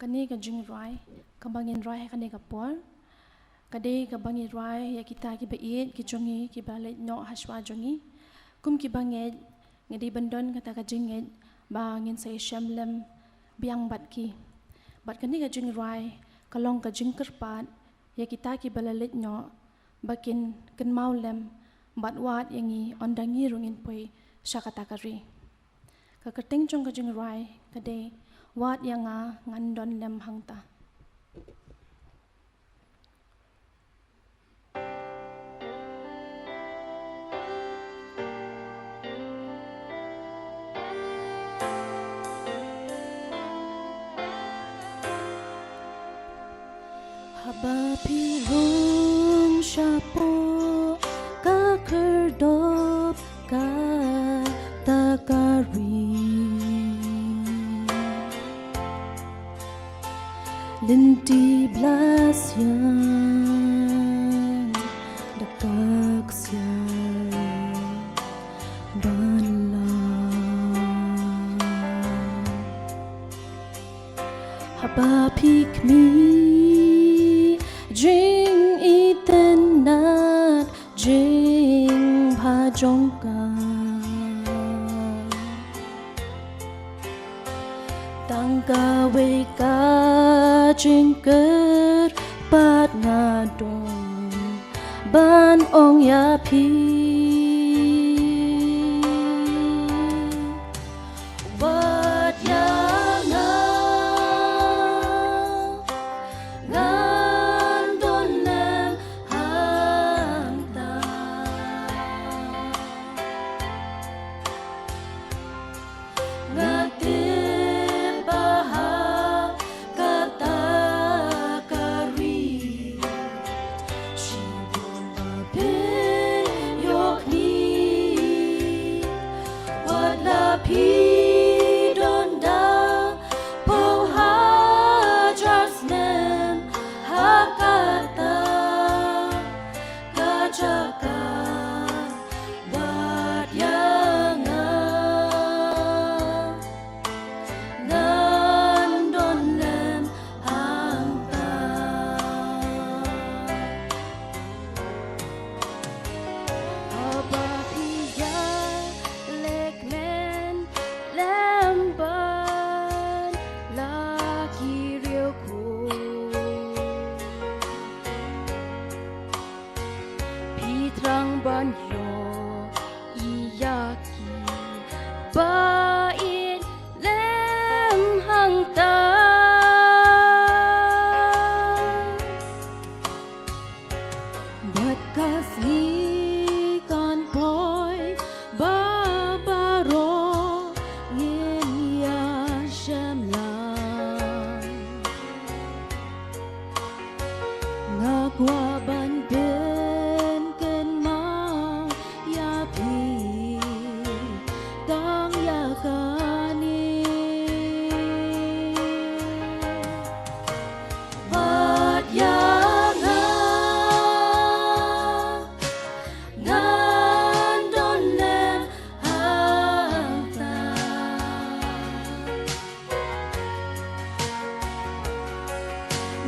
Kani ka jing rai, kabangin rai kani ka por. Kade kabangin rai ya kita ki bait ki jongi ki balik no haswa jongi. Kum ki banged ngadi bandon kata ka jinged bangin say shamlem biang bat ki. Bat kani ka jing rai kalong ka jing kerpat ya kita ki balalit no bakin ken maulem bat wat yangi ondangi rungin poi syakata kari. Kakerting jong ka jing rai kade wat yang ngandon lem hangta. Haba pirung syapo ka kerdop ka takari linti blas yang dekat siang banlang haba pikmi jing itenat jing bhajongka tangka weka jing kerpat ngadong ban ong ya pi wat yang ngandon lem hangta ngatip bahag kata kari shibon babin yokni wat lapi donda po hajasnem hakata kajaka wat yang ngandon lem hangta haba iya lekmen lemban laki riuku pitrang banyo iyaki bait lem hangta bat kasih kan boy babaro ngin ya syamlang ngakwa ban ben ken mau ya pi tang ya kani wat yang ngandon lem hangta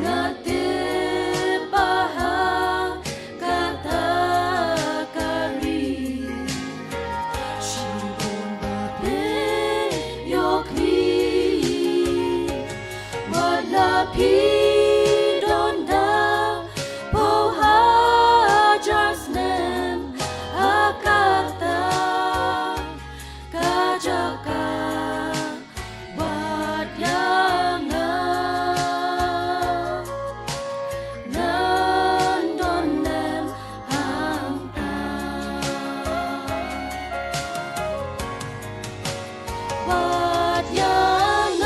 ngatip bahag kata kari shibon babin yokni wat lapi donda po hajasnem hakata kajaka wat yang ngandon lem hangta wat yang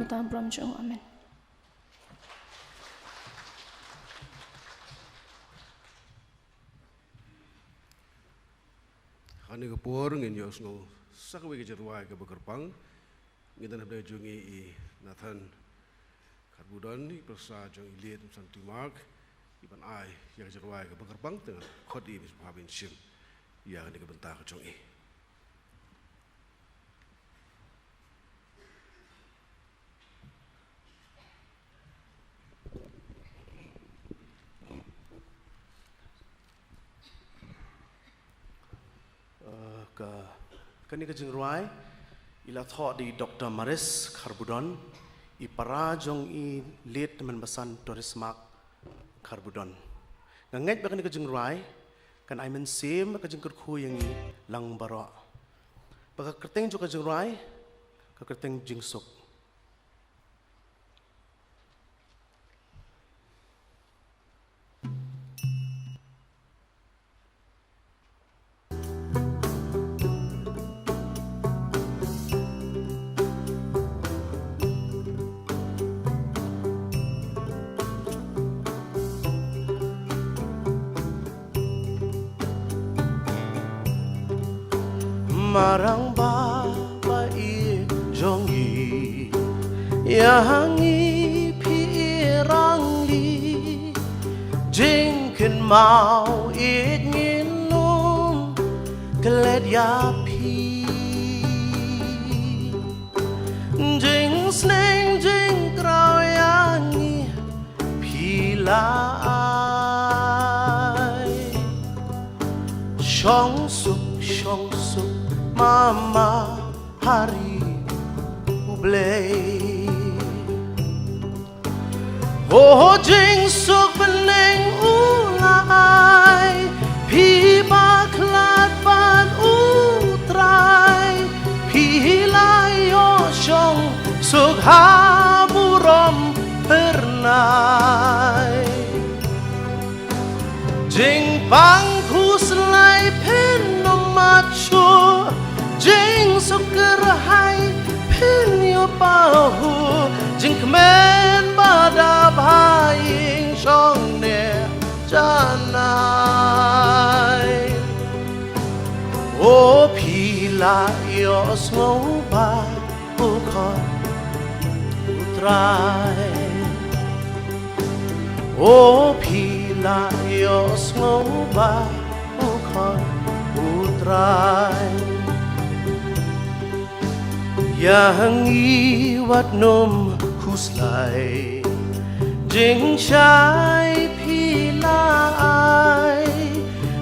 betul beram jo. Amen. Kani kapur ngin yos no sakwe ke jerwai ke bekerpang ngitan habda jungi I Nathan Karbudon I persa jong ilit santu mark iban ai yang jerwai ke bekerpang tengah khodi bis pabin sim ya kani ke bentar jong I Kani kejengruai ila thought di Dr. Maris Karbudon I parajong I lead teman besan Doris Mark Karbudon. Nganget ba kani kejengruai kan I mensim kejengkur khu yang I lang baro. Baka kerteng jo kejengruai ka kerteng jingsuk. Marang baba I jongi yang I pirang li jingken mau I nginum keled ya pi jing sneng jing krau yang I pilai shong suk Mama hari ublay Oh jing suk beneng ulai Pi baklat ban utrai Pi layo syong suk haburom pernai Jing bangku selai penom macho Jing suker hai penyo pahu Jing kemen badab hai shong ne janai O pila yos ngoba ukon utrai O pila yos ngoba ukon utrai Yang iwat nom huslai Jing syai pilai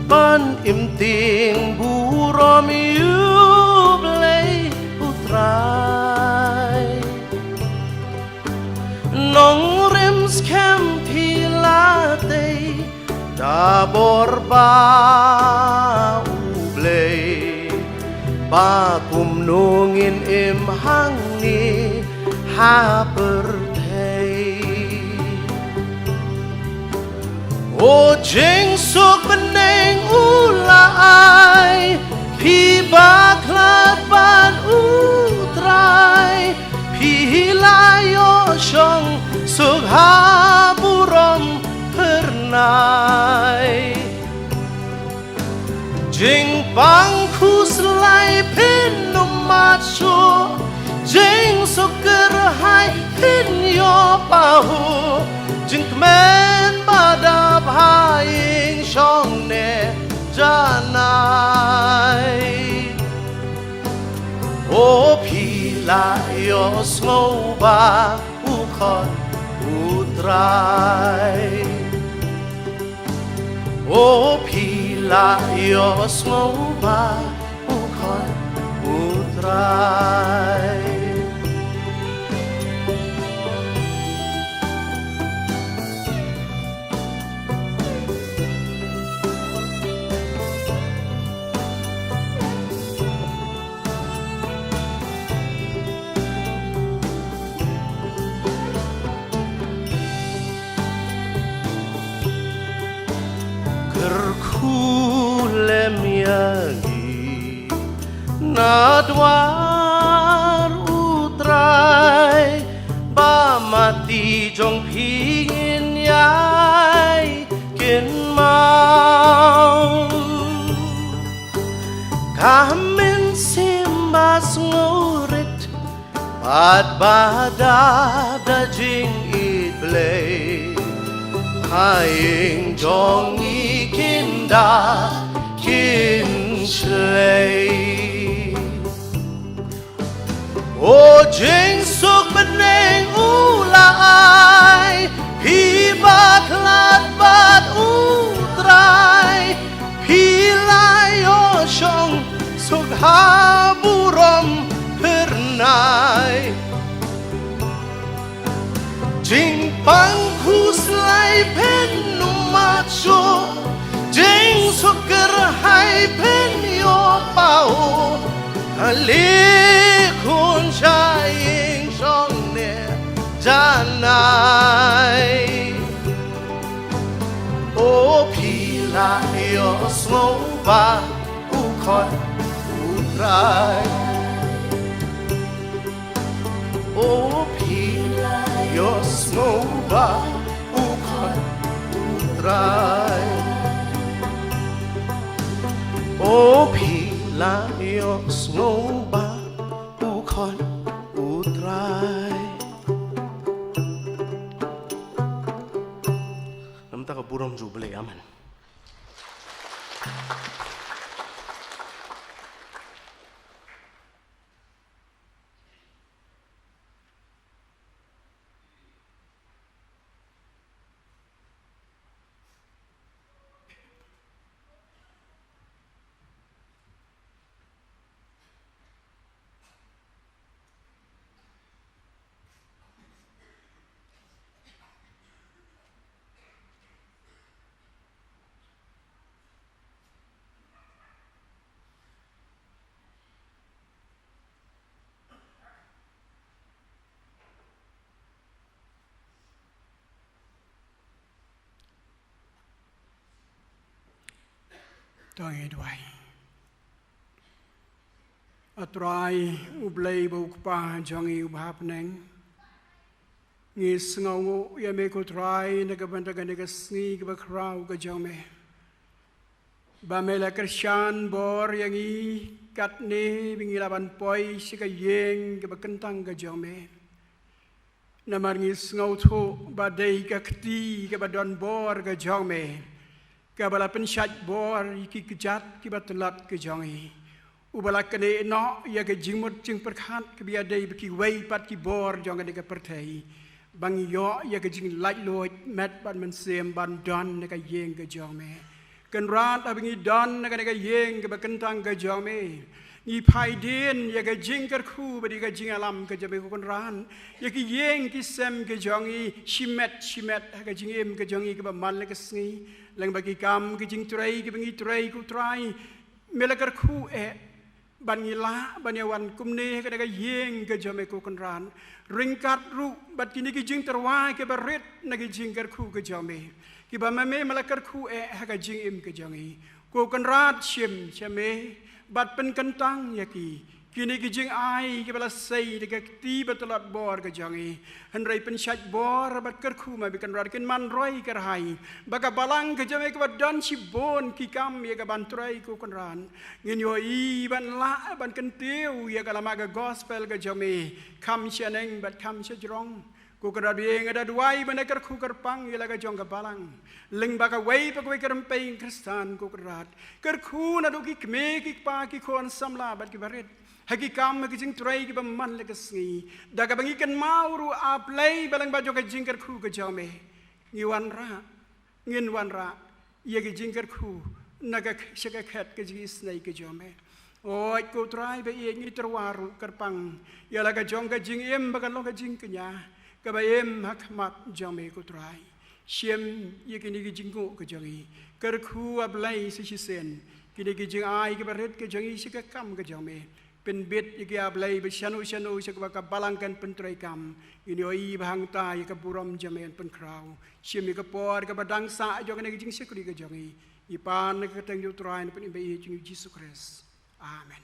Ban imting burom yublai utrai Nong rims kem pilate Dabor ba ublai Bakum nungin im hang ni ha pertei O jing suk beneng ulai Pi baklat ban utrai Pi layo syong suk haburom pernai Jing bangku selai penom macho Jing suker hai penyo pahu Jing kemen badab hai shong ne janai O pila yos ngoba ukon utrai O pila yos ngoba ukon utrai Kerkulem yagi nadwar utrai đi trong phi nghiên nhai kiến mau kamin simbas ngurit bad bada da jing it blay haing jong ikinda kin shlay o jing suk beneng ulai pi baklat bat utrai pi layo shong suk haburom pernai jing pang huslai pen numacho jing suk gerhai pen yo pao ali kun shaying shong ne janai o pila yo snova u khoi u trai o pila yo snova u khoi u trai o pila yo snova u khoi u trai nam ta ka buram juble amen Tôi đuổi atrai ublay bukpa jangi ubhap neng ngis ngau ya me ko trai nagabandaga nagasngi bakrau ga jame ba mela krisyan bor yang i katne bingilaban poi sika yeng ga bakentang ga jame namar ngis ngau tho ba dei ga kti ga badon bor ga jame kabala pensyat bor iki kejat ki batelat ke jangi ubala kene no ya ke jingmut jing perkhat ke biadai beki wei pat ki bor jong ke perthai bang yo ya ke jing lait loi met ban men sem ban don ne ka yeng ke jong me kan rat abingi don ne ka yeng ke bakentang ke jong me ni pai din ya ke jing ker khu badi ka jing alam ke jabe ko kon ran ya ki yeng ki sem ke jongi shimet ka jing em ke jongi ke ba man le ke sngi lang bagi kam ke jing turai ke bengi turai ku trai melakar khu ban ngila ban yawan kumne ke daga yeng ke jame ko konran ringkat ru bat kini ke jing terwai ke baret na ke jing kar khu ke jame ki ba mame melakar khu ha ke jing im ke jangi ko konrat shim chame bat pen kentang yaki kini ke jing ai ke bala sei de ke ti batalat bor ke jangi henrai pen syat bor bat ker khu ma bikan rar ken man roi ker hai baga balang ke jame ke badan si bon ki kam ye ke bantrai ku konran ngin yo i ban la ban ken tiu ye ke lama ke gospel ke jame kam cheneng bat kam chejrong ku kerat bieng ada duai ban ker khu ker pang ye la ke jong ke balang leng baga wei pa ko ker pei kristan ku kerat ker khu na do ki kme ki pa ki kon samla bat ki baret hagi kam ke jing turai ke man le ke sngi daga bangi kan mauru aplay balang bajo ke jingker khu ke jame ngiwan ra ngin wan ra ye ke jingker khu naga shaka khat ke jis nai ke jame oi ko turai be ye ngi terwaru kerpang ya la ke jong ke jing em bagan lo ke jing ke nya ke ba em hakmat jame ko turai siem ye ke ni ke jingko ke jangi ker khu aplay si sen ke ni ke jing ai ke baret ke jangi si ke kam ke jame pen bit iki ablay besyanu sa ka balangkan pentrai kam ini oi bahang ta ka buram jamen pen krau sim ka por ka badang sa jo ka jing sekuri ka jongi ipan ka teng yutrain pen imbe jing Jesus Christ amen.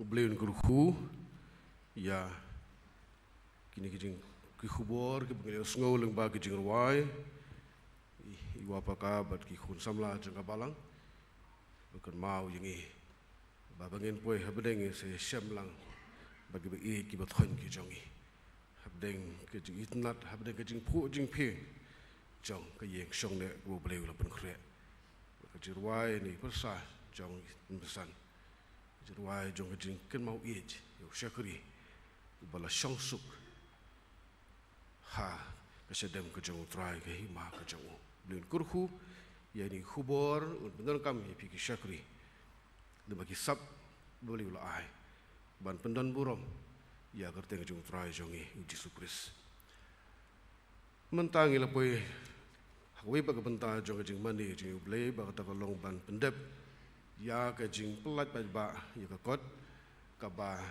ubleun kurhu ya kini kijing kihubor ke bengel sngo leng ba kijing ruai iwa paka bat ki khun samla jangka balang bukan mau yangi ba bangin poi habdeng se shamlang bagi bagi ki bat khon ki jongi habdeng ke jing itnat habdeng ke jing phu jing phe jong ke yeng shong ne bu bleu la pen khre ke jirwai ni persa jong pesan jirwai jong ke jing ken mau ij yo shakri bala shong suk ha ke sedem ke jong trai ke hima ke jong blun kurhu yani khubor un benar kam ye pi ki shakri de bagi sab bleu la ai ban pendan burom ya kerte ke jong trai jongi Yesus Kristus mentangi la poi hawi ba benta jong jing mani jing blei ba ta long ban pendep ya ka jing pelat ba ya ka kot ka ba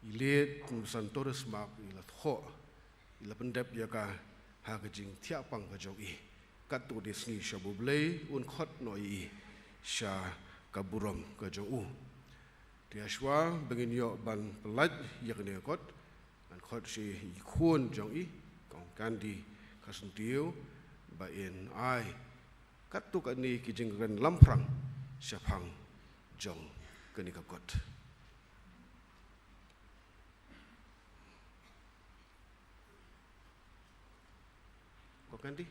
ilet santoris mak ila tho ila pendep ya ka ha ka jing thiapang ka jong i kat tu de sni shabu blei un khot no i sha ka burom ka jong u dia shwa bengin yo ban pelat ya ka ne kot an khot si khun jong i kong kandi kasuntiu ba in ai kat tu ka ni ki jing ren lamprang syapang jong kani ka kot kok kandi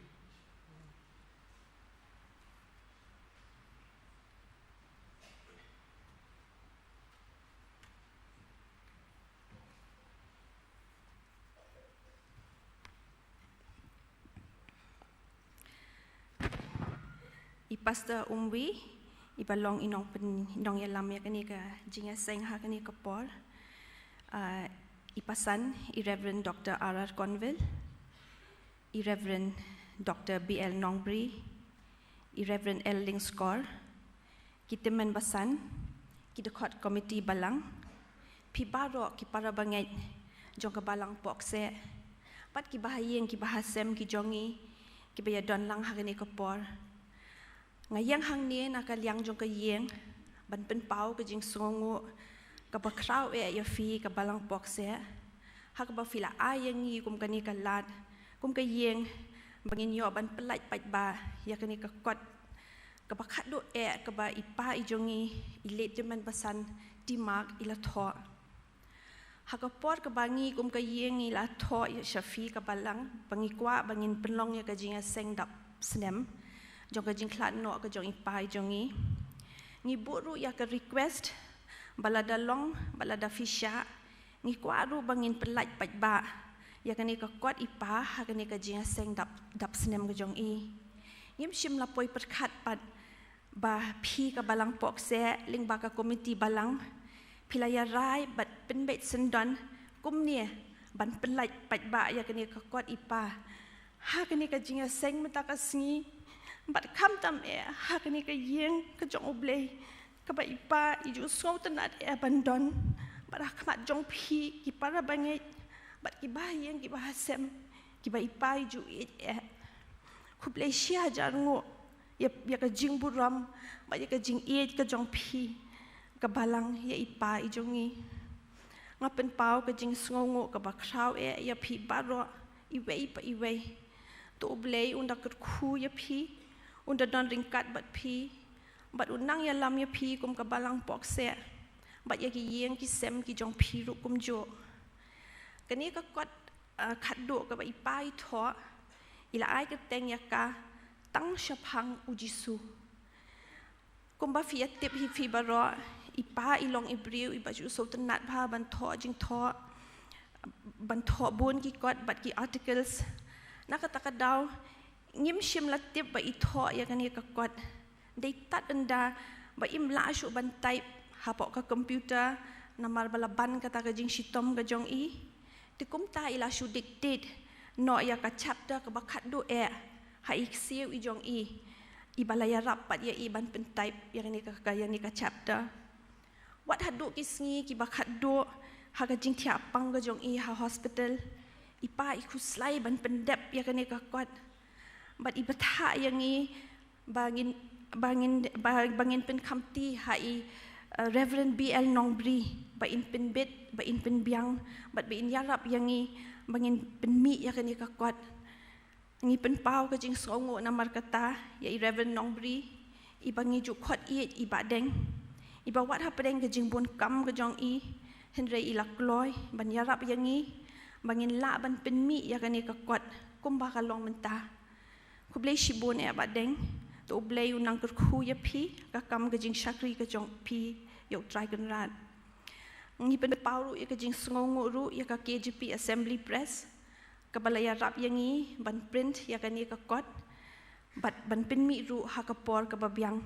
I pastor umwi I balong inong ya lam ya kani ka jinga seng ha kani ka por I pasan I Reverend Dr. R.R. Conville I Reverend Dr. B.L. Nongbri I Reverend L. Lingscore kita men basan kita kot komiti balang pi baro ki para bangai jong ka balang pokse pat ki bahayeng ki bahasem ki jongi ki baya don lang ha kani ka por ngayang hang ni nak liang jong ka yeng ban pen pau ka jing songo ka ba krau e ya fi ka balang pokse ha ka ba fila ayang ni kum kani ka lat kum ka yeng bangin yo ban pelai pat ba ya kani ka kot ka ba khat do e ka ba ipa I jongi ilet jeman basan timak ila tho ha ka por ka bangi kum ka yeng ila tho ya shafi ka balang bangi kwa bangin penlong ya ka jinga seng dap snem jong ka jing klat no ka jong ipai jongi ngi buru ya ka request balada long balada fisha ngi kwaru bangin pelat pat ba ya kani ka kwat ipa ha kani ka jing seng dap snem ka jong I ngim shim la poi perkhat pat ba phi ka balang pok se ling ba ka komiti balang pilaya rai bat penbet sendon kum ne ban pelat pat ba ya kani ka kwat ipa ha kani ka jing seng mata ka sngi bat kam tam e ha kani ka yeng ka jong oblei ka ba ipa I ju so tanat e abandon bat khmat jong phi ki para bangai bat ki ba yeng ki ba hasem ki ba ipa I ju e khublei sia jarngo ya ka jing buram ba ya ka jing e ka jong phi ka balang ya ipa I jongi ngapen pau ka jing sngongo ka ba krau e ya phi baro iwei pa iwei to oblei unda ka khu ya phi unda don ringkat bat phi bat unang ya lam ya phi kum ka balang pokse bat ya ki yeng ki sem ki jong phi ru kum jo kani ka kot khat do ka ba ipai tho ila ai ka teng ya ka tang shapang ujisu kum ba fi tip hi fi baro ipa ilong ibriu iba ju so tanat pha ban tho jing tho ban tho bon ki kot bat ki articles nakataka daw ngim shim latip ba itho ya kani ka kot dei tat anda ba im la shu ban type hapok ka computer namar bala ban kata ka jing shitom ka jong I tikum ta ila shu dictate no ya ka chapter ka ba khat do e ha ik siu I jong I bala ya rap pat ya I ban pen type ya kani ka ya ni ka chapter wat hadu ki sngi ki ba khat do ha ka jing thia pang ka jong I ha hospital ipa I khuslai ban pendep ya kani ka kot bat ibata yang I bangin pen kamti hai Reverend B.L. Nongbri ba in penbit ba in penbiang bat ba in yarap yangi bangin penmi ya kani kakwat ngi penpau ka jing songo na markata ya Reverend Nongbri ibangi ju khot i ibadeng iba wat hapdeng ka jing bon kam ka jong i henre ilak loy ban yarap yangi bangin la ban penmi ya kani kakwat kumba kalong mentah kublei shibon e abadeng to blei unang kerku ya pi ka kam ka jing shakri ka jong pi yo dragon rat ngi pen pauru ya ka jing sngongo ru ya ka KGP Assembly Press ka balaya rap yangi ban print ya ka ni ka kot bat ban penmi ru ha ka por ka babyang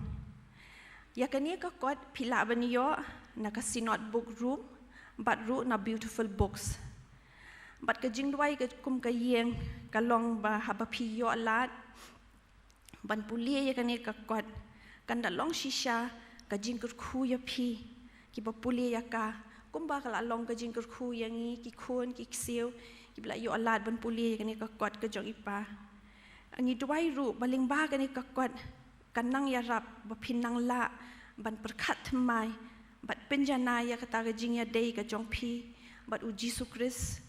ya ka ni ka kot pila ban yo na ka sinot book room bat ru na beautiful books bat ka jing dwai ka kum ka yeng ka long ba ha ba pi yo lat ban pulie ya kani ka kot kan da long shisha ka jingkur khu ya phi ki ba pulie ya ka kumba kala long ka jingkur khu yangi ki khon ki ksiu ki bla yo alat ban pulie ya kani ka kot ka jong ipa angi duai ru baling ba kani ka kot kanang ya rap ba pinang la ban perkhat thmai bat penjana ya kata ka jing ya dei ka jong phi bat u Jesus Christ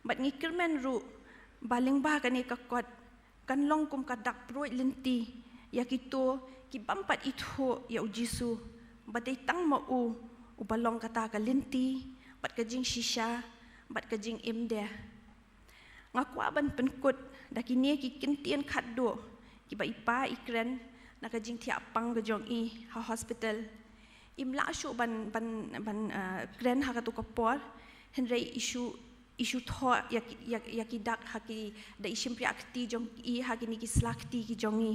bat ngi kirmen ru baling ba kani ka kot kan long kum kadak proit lenti ya kito ki bampat itho ya ujisu batai tang ma u balong kata ka lenti bat ka jing shisha bat ka jing imde ngakwa ban penkut dakini ki kentien khatdo ki ba ipa ikren na ka jing thia pang ka jong i ha hospital imla shu ban kren ha ka to ka por henre isu tho ya ki dak haki da ishim pri akti jong i haki ni ki slakti ki jongi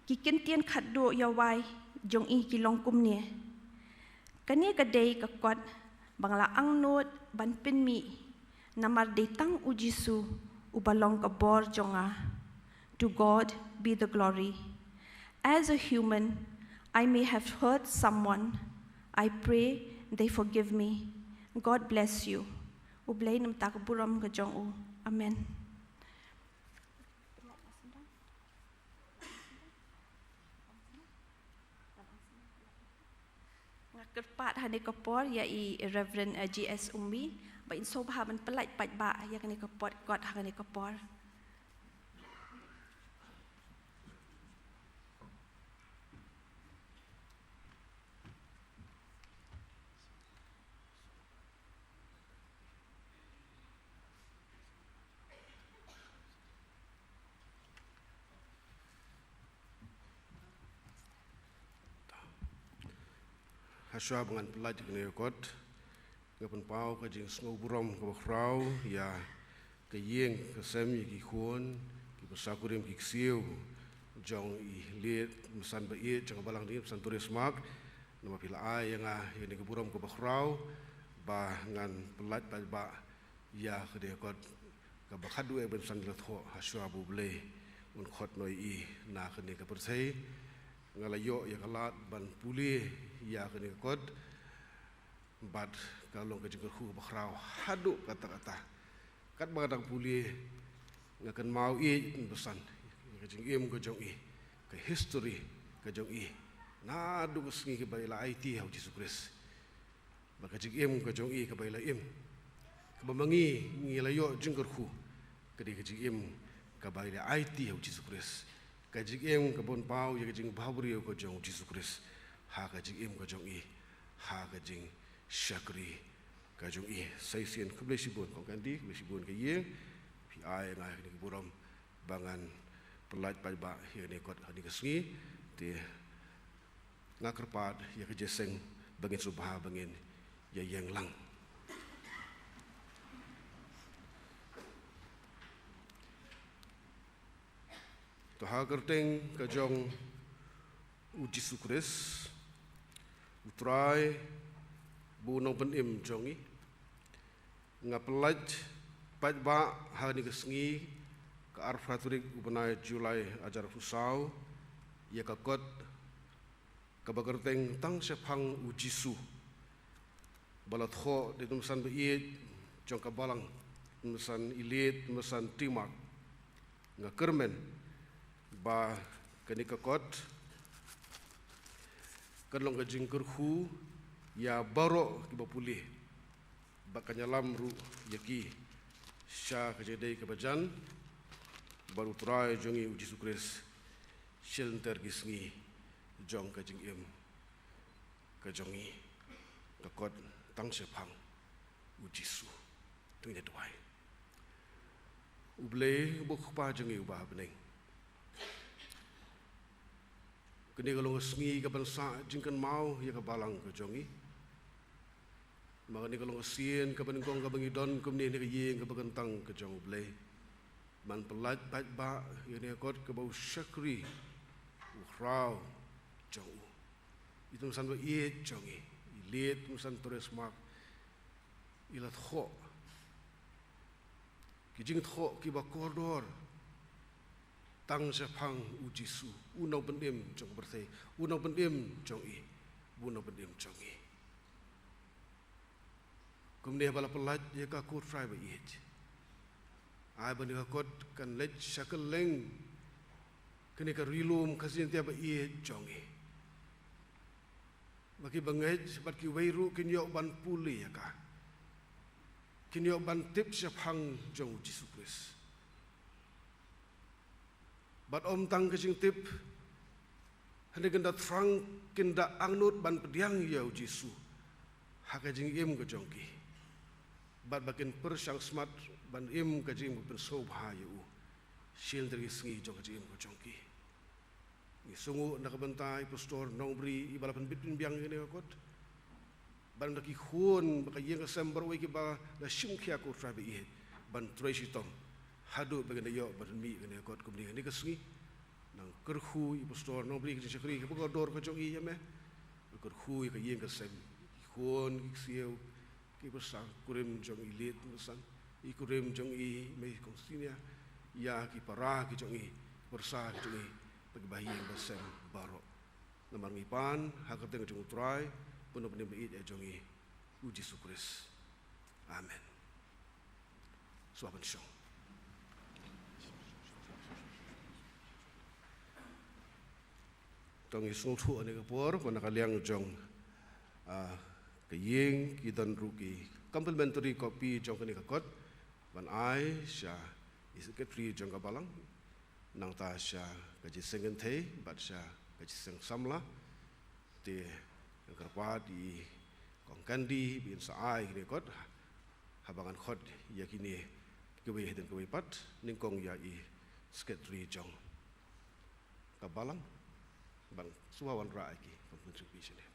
ki kentien khatdo ya wai jong i ki longkum ne kani ka dei ka kwat bangla angnot ban penmi namar de tang ujisu ubalong ka bor jonga to God be the glory as a human I may have hurt someone I pray they forgive me God bless you ublay nam takaburam ka jong u amen ngakerpat hane kapor ya i Reverend GS Ummi ba in sobha ban pelait pat ba ya kani kapot God hane kapor Haswa bangan pelaj kene kot ngapan pau ka jing snow burom ka bakrau ya ka yeng ka sem ki khon ki basakurim ki ksiu jong i le mesan ba i jong balang ni mesan turis mak nama pila ai yang ni ka burom ka bakrau ba ngan pelaj ba ya ka de kot ka bakhadu e ben san la tho haswa bu ble un khot noi i na ka ni ka persei ngalayo ya kalat ban puli ya kini kot bat kalau ke jengker khu bakrau hadu kata-kata kat badang puli ngakan mau i pesan ke jeng im ke jong i ke history ke jong i na du sngi ke baila IT hau Jesus Christ ba ke jeng im ke jong i ke baila im ke bamangi ngilayo jengker khu ke jeng im ke baila IT hau Jesus Christ ke jeng im ke bon pau ya ke jeng bhabri ke jong Jesus Christ ha ka jing im ka jong i ha ka jing shakri ka jong i sai sien kublai sibun kong kandi kublai sibun ka ye pi ai ngai ni buram bangan pelaj pai ba ye ni kot ni ka sngi te ngakerpat ye ka jeseng bangin subha bangin ye yang lang to ha kerteng ka jong uji sukres utrai bu nong pen im jongi ngapelaj paj ba hani kesngi ka arfaturik ubenai Julai ajar fusau ya ka kot ka bagerteng tang sephang ujisu balat kho de tumsan be i jong ka balang tumsan ilit tumsan timak nga kermen ba kani ka kot kadlong ka jingkur khu ya barok ki bapulih bakanya lamru yaki sya kejadai kebajan baru trai jongi uji sukres shelter gisngi jong kajing im kajongi kakot tang sepang uji su tungnya tuai ublei buk pa jongi ubah beneng kini kalau ngesngi kabansa jingkan mau ya kabalang kajongi maka ni kalau ngesien kabaningkong kabangidon kumni ni kayeng kabagantang kajong ublei man pelat bat ba ini akot kebau syakri ukrau jong itu musan ba iet jongi ilet musan tores mak ilat kho kijing kho ki ba koridor tang sepang uji su unau pendim jong berthai unau pendim jong i unau pendim jong i kumni bala pelat ya ka kur try ba iet ai bani hakot kan lej shakaleng kini ka rilum kasin tiap iet jongi bagi bangej bat ki weiru kinyo ban puli ya ka kinyo ban tip syapang jong Yesus Kristus bat om tang kajing tip hande genda trang kinda angnut ban pediang ya Yesus hakajing im ke jongki bat bakin persyang smart ban im kajing ben sobhayu shil dari sengi jong kajing ko jongki ni sungu nak bentai pastor nongbri ibalapan bitin biang ini kot ban daki khun bakayeng sember we ki ba la shimkhia ko trabi ban tracy tom hadu bagan yo ban mi ne kot kumni ni kasngi nang kerhu pastor nongbri ki chakri ki ko dor ko jongi yame kerhu ka yeng ka sem khun ki sieu ki pasang kurim jong ilit musan ikurim jong i me konsinia ya ki para ki jong i persa ki jong i pagbahi basem baro namang ipan hakateng jong utrai puno penim id e jong i uji sukris amen suapan syong tong isung thu ane kapor pana kaliang jong kayeng ki dan ruki complimentary copy jong kani kakot ban ai sya secretary jong kabalang nang ta sya kaji sengen thei bat sya kaji seng samla te yang kerpa di kongkandi bin sa ai ni kot habangan khot ya kini kewe dan kewe pat ningkong ya i secretary jong kabalang bang suawan ra ki contribution ni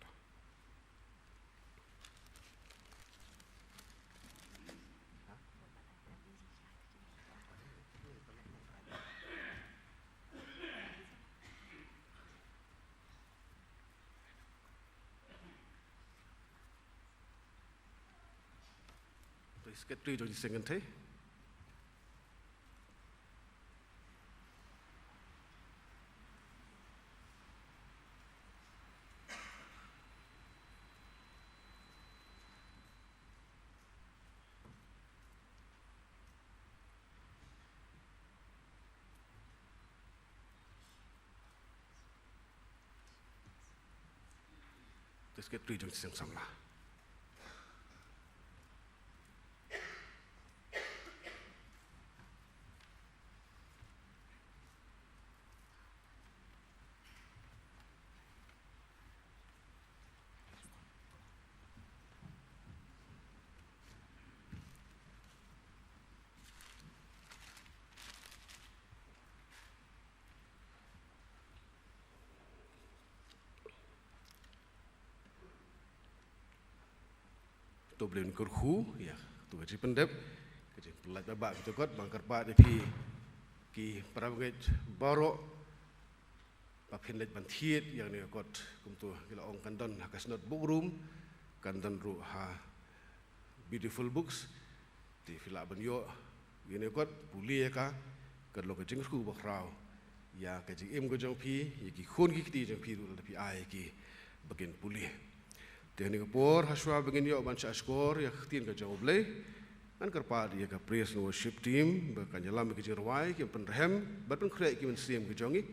Secretary Jong Sengen Thei Secretary Jong Seng Samla tu beliau kerhu ya tu kaji pendep kaji pelat babak kita kot bangkar pak di ki peragat barok papin let bantiet yang ni kot kumtu kila ong kandan hakas not book room kandan ru ha beautiful books di fila banyo ini kot puli ya ka kadlo kaji kerhu bakrau ya kaji im ko jong pi ki khun ki ti jong pi ru tapi ai ki bagian puli Teknik por haswa begin yo banca skor ya khtin ka jawab lay an karpa dia ka praise and worship team bakan jalam ke jirwai ke penrehem bat pen krek ki men sim ke jongi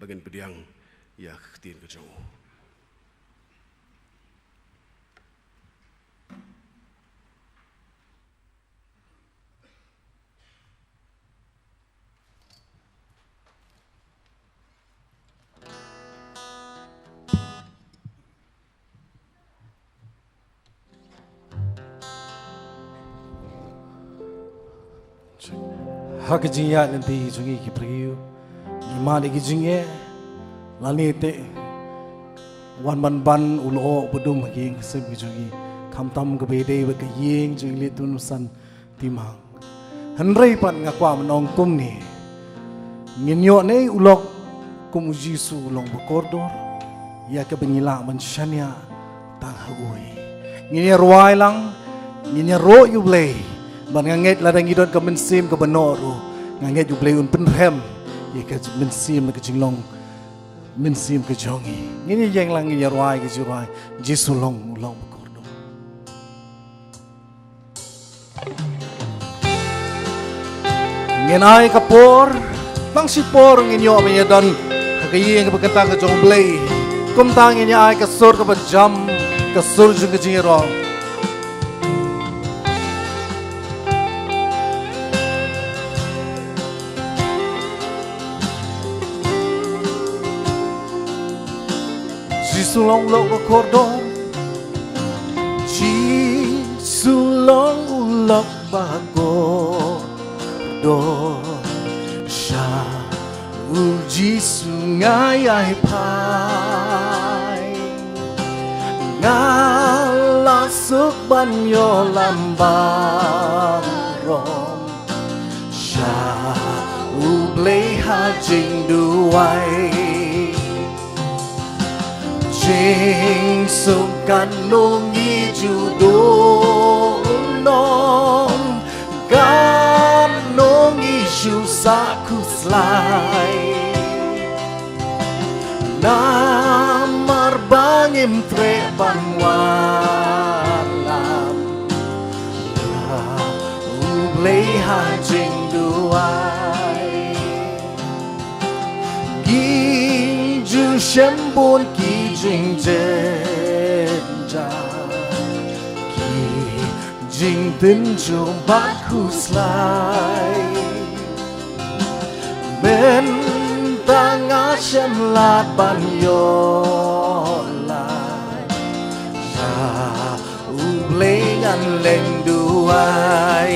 bagian pediang ya khtin ka jawab Hakajinga nanti jungi ki priu imani ki jinge lani te wan ban ulo bedum ki sem ki jungi kamtam ke bede be ke yeng jungi le tun san timang hanrei pan ngakwa menong kum ni nginyo ne ulok kum jisu long bekordor ya ke bengila mensyania tang hagoi nginya ruai lang nginya ro yu blei ban nganget ladang idon ke mensim ke benoru nganget yu blei un penrem ya ke mensim ke jinglong mensim ke jongi nginya yang lang nginya ruai ke jurai jisu long bekordor ngenai kapor bang sipor nginyo menyadan kagayeng berkata ke jong blei kum tang nginya ai kasur ke jam kasur jung ke jingiro Jisulong lo bakordor Jisulong ulok bakordor Sha uji sungai ai pai ngalasuk banyo lambang rom Sha ublei hajing duai Jing sukan nungi judong nong Gam nungi saku slai Namar bangim tre banwalam Ublei hajing duai Ginju shembun jing jenja ki jing tin jung baku slai men tanga shem lat ban yo lai sa u bleng an leng duai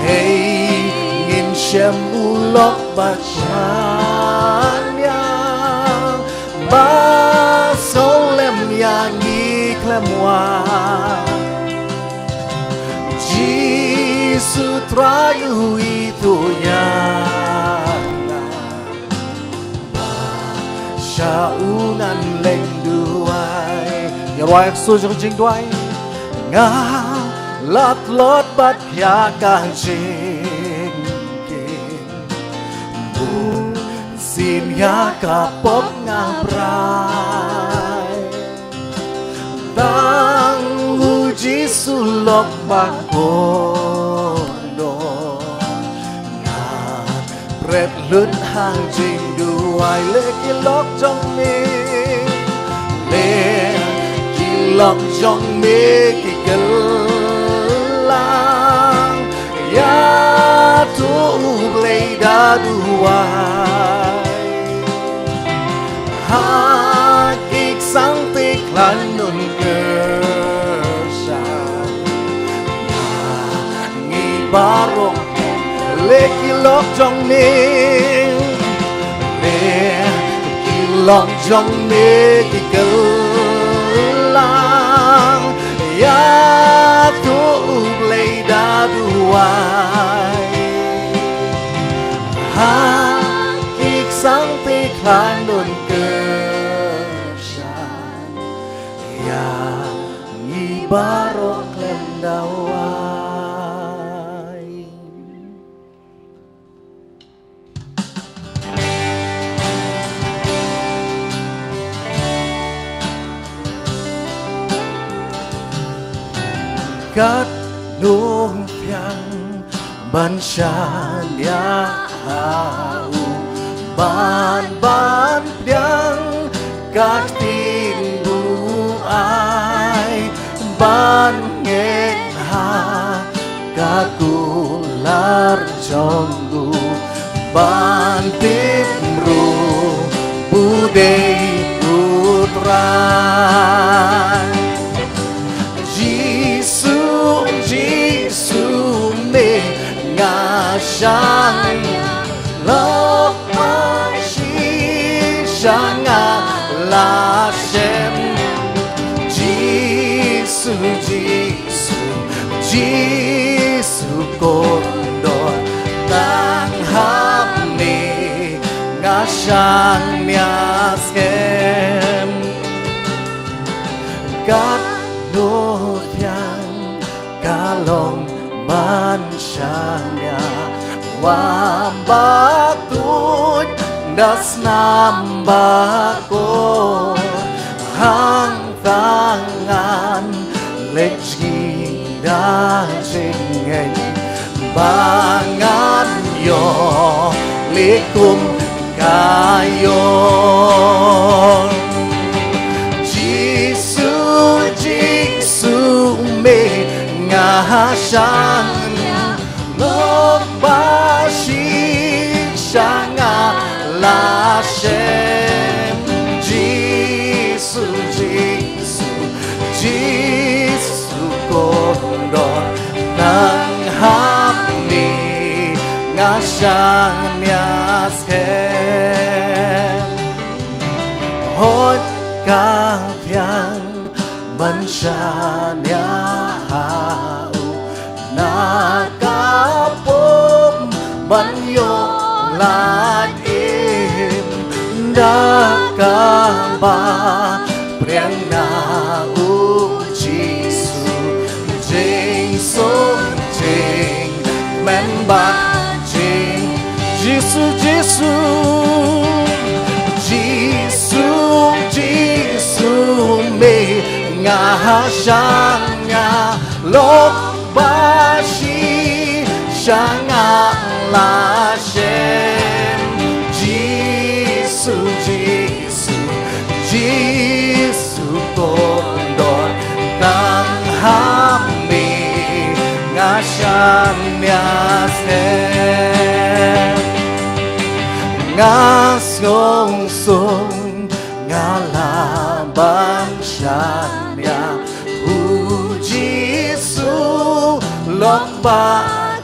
hey ngin shem u lok ba chan ba solem yang iklemwa Jisu trayu itu nyana ba syaunan leng duai ya royak sujung jing duai nga lat lot bat ya kang jing sin ya kapop ngabrai Tang uji sulok bakondo Ngan pret lun hang jing duai le kilok jong me Le kilok jong me kikelang Ya tu ublei da duai Hakik sang tiklan nun kersan Ngi barok lekilok jong ning Lekilok jong ning kikelang Ya tu ublei da duai Hakik sang tiklan nun barok lendawai Kat nung piang ban shan ya hau ban piang kat tin bu ai ban ngek ha kakular jonggu ban timru budei putra Jisu me sang nhà xem cắt nô thiang cả lòng man sang nhà wa ba tu das nam ba ko hang tangan lechgi da jingen bangan yo likum kayon Jisu Jisu me ngahasanya lobashi shanga la shem Jisu Jisu Jisu kondor nang hamni ngasanya skem hot kang tiang mansanya hau nakapom banyong laim dakamba priang na Jisu jing song jing men ba jing Jisu Jisu Jisu Jisu me ngahasanya lobashi shanga la shem Jisu Jisu Jisu kondor tang hami ngashamnya sem ngasong ngalaban shamya Jisu lomba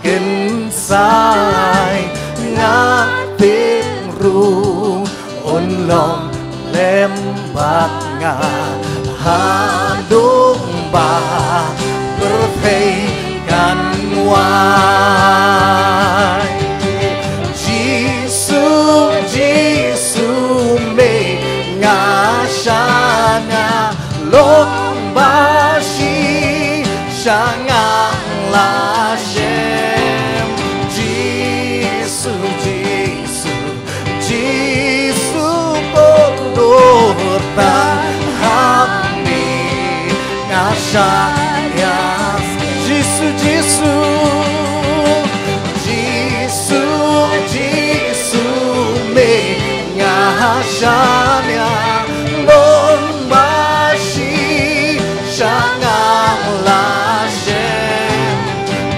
kensai ngating ru on lom lembak nga hadung ba berfeikan wai Jisu Jisu me ngashana lomba shi shangang la shem Jisu Jisu Jisu kondor tang hamni ngashanya Jisu Jisu Jisu Jisu me ngashanya lomba shi shangang la shem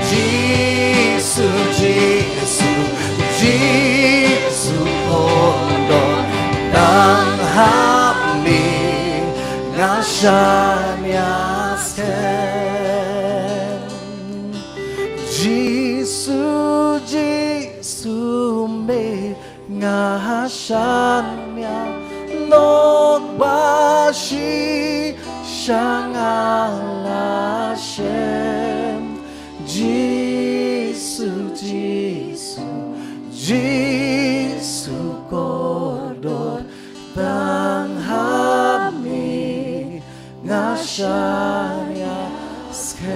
Jisu Jisu Jisu kondor tang hamni ngashanya skem Jisu Jisu me ngashanya nogbashi shangala shem Jisu Jisu Jisu kodor tang hami ngashanya skem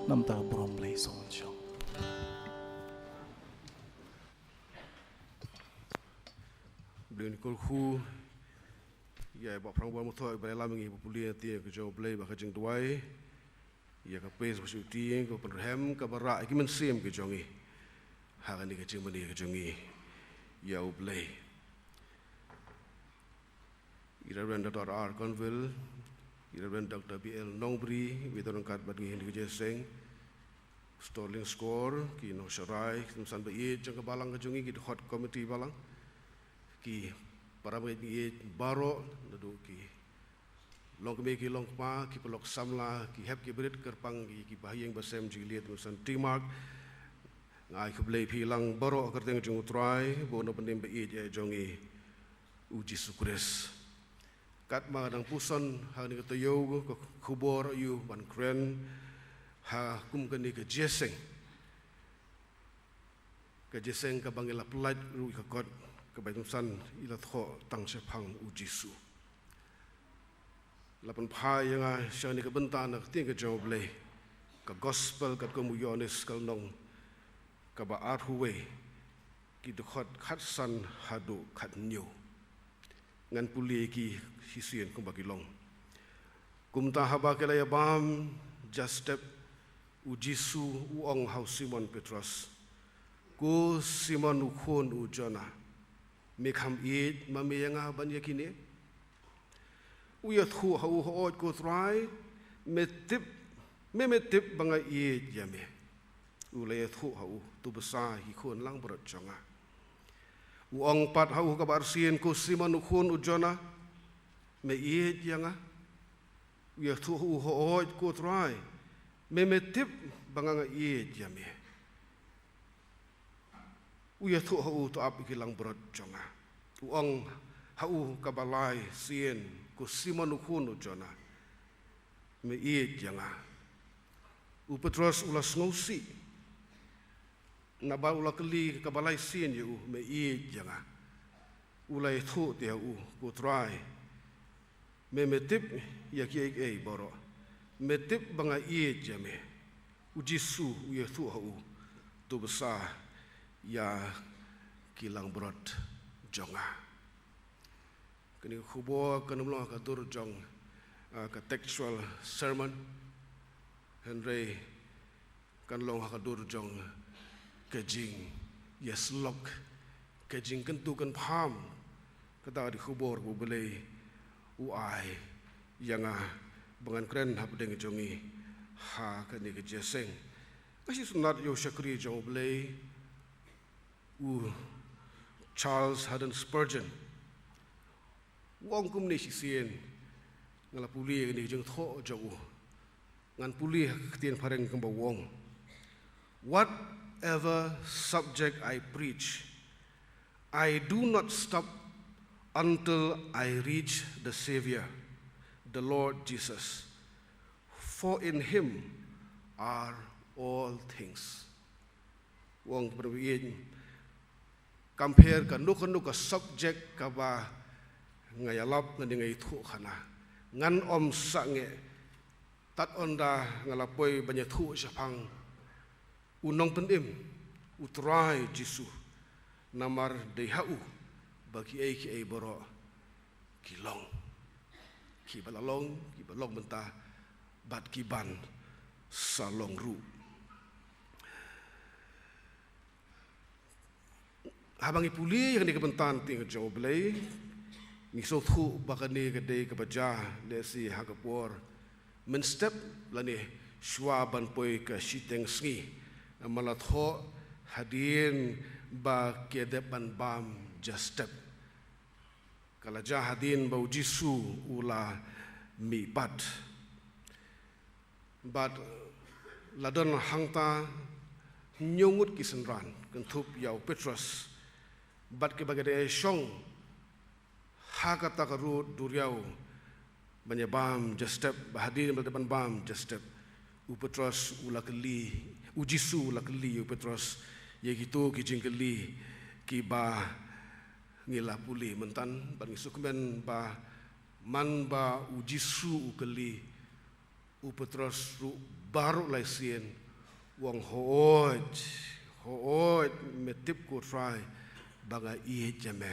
nam ta brom play song show Beliau kulhu ya bapak perang buat motor balai lamingi populer tiang kerja balai bakal jeng tuai ya kapes masuk tiang ke penerham ke barak iki mensem kerja ni hari ni kerja mana kerja ni ya balai Irabran Dr. R. Conville Irabran Dr. B.L. Nongbri Witorang kat bagi hindi kerja seng Sterling Score ki no syarai temsan bayi jang ke balang kerja ni ki hot committee balang ki para mengi baro nadu ki long keme ki long pa ki pelok samla ki hep ki berit kerpang ki bahayang basem jiliat nusan timak ngai ki blei pilang baro kerteng jung trai bono pendem be je jongi uji sukres kat ma dang puson ha ni to yo ko khubor yu ban kren ha kum kan ni ke jeseng jeseng ka bangila pelait ru ka god ka baitumsan ila tho tang sepang u Jisu lapan phai yang shani ka bentana ting ka job le ka gospel ka ko mu yones kal nong ka ba ar huwe ki de khat san hadu khat nyu ngan puli ki hisien ko bagilong kumta haba kala ya bam just step u Jisu u ong hau Simon Petrus ku Simon u khon u Jonah me kham it ma me nga ban yakine u ya thu hau ho ko try me tip banga it ya me u le thu hau tu basa hi khon lang brot chonga u ong pat hau ka bar sien ku Simon u khon u Jonah me it yanga u ya thu ho ko try me tip banga it ya me uya thu hau tu ap ikilang brot chonga uang hau kabalai sien ku Simon ukhun Jonah me it yanga u Petrus ulas ngosi na ba ula kali kabalai sien yu me it yanga ulai thu te u ku try me tip ya ki ei boro me tip banga it jame u Jisu uya thu hau tu besar ya kilang brot jonga kini khubo kanumlo ka dur jong ka textual sermon Henry kanlong ka dur jong kejing yes lock kejing kentu kan pham kata di khubor bu belai u ai yanga bangan kren hab deng jongi ha kani ke jeseng kasi sunat yo shakri jong belai Charles Haddon Spurgeon wong kum ni sien ngala puli ni jeng tho jong ngan puli tien pareng kamba wong whatever subject I preach I do not stop until I reach the Savior the Lord Jesus for in him are all things wong berwin compare ka nuk ka subject ka ba ngayalap ngani ngai thu khana ngan om sange tat onda ngalapoi banya thu sapang unong penim utrai Jisu namar de hau bagi ai boro kilong ki balalong benta bat kiban salong ru habang ipuli yang di kebentan ting jauh belai ngisau thu bakani kedai kebaja lesi hagapor menstep lani shwaban poi ke shiteng sngi malatho hadin ba kedepan bam just step kala jahadin bau Jisu ula mi bat ladon hangta nyungut kisenran kentup yau Petrus bat ke bagai shong hakata karu duriau banyabam just step bahadin berdepan bam just step u Petrus ulakeli u Jisu ulakeli u Petrus ye gitu kijing keli ki ba ngila puli mentan ban sukmen ba man ba u Jisu ukeli u Petrus ru baru lai sien wong hooj metip ku try baga i jame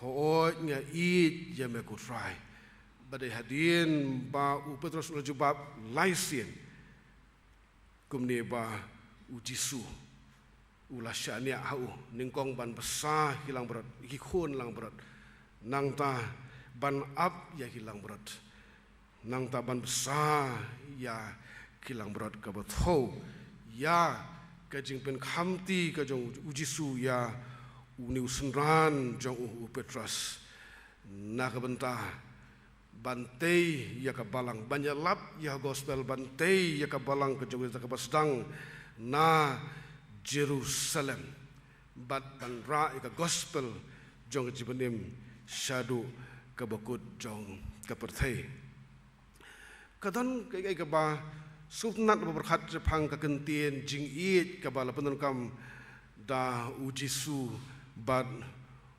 hooj nga i jame ku try badai hadin ba u Petrus ul jubab lai sien kumni ba u Jisu ula syania hau ningkong ban besar hilang berat iki khun lang berat nang ta ban up ya hilang berat nang ta ban besar ya hilang berat ka batho ya kajing pen khamti ka jong u Jisu ya uni usenran jong u Petrus na ka benta bantai ya ka balang banyalap ya gospel bantai ya ka balang ka jong ka basdang na Jerusalem bat panra ika gospel jong jibanim shadu kabakut jong kaperthai kadan kai ka ba supnat berkhat jepang ka kentien jing it ka bala penun kam da u Jisu bad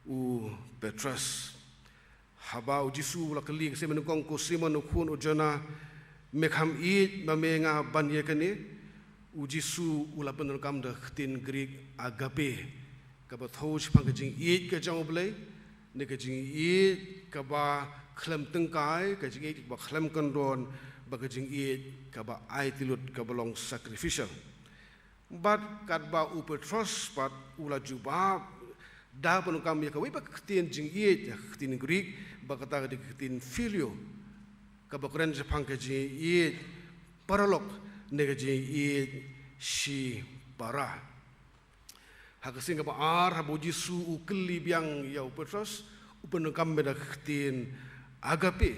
u Petrus haba u Jisu la kali ke semen kong ko Simon khun u jona mekham it ma menga ban ye kani u Jisu ula penur kam da tin Greek agape ka ba thoj phang jing it ka jong blai ne ka jing it ka ba khlam tengkai ka jing it ba khlam kan don ba ka jing it ka ba ai tilut ka belong sacrificial but kat ba u Petrus pat ula jubab da pun kami ka ba ktin jing it ktin Greek ba kata di ktin filio ka ba kren phang ka jing it paralok ne ka jing it shi para hakasing ka ba ar habu Jisu u kli biang ya Petrus u pun kami da ktin agape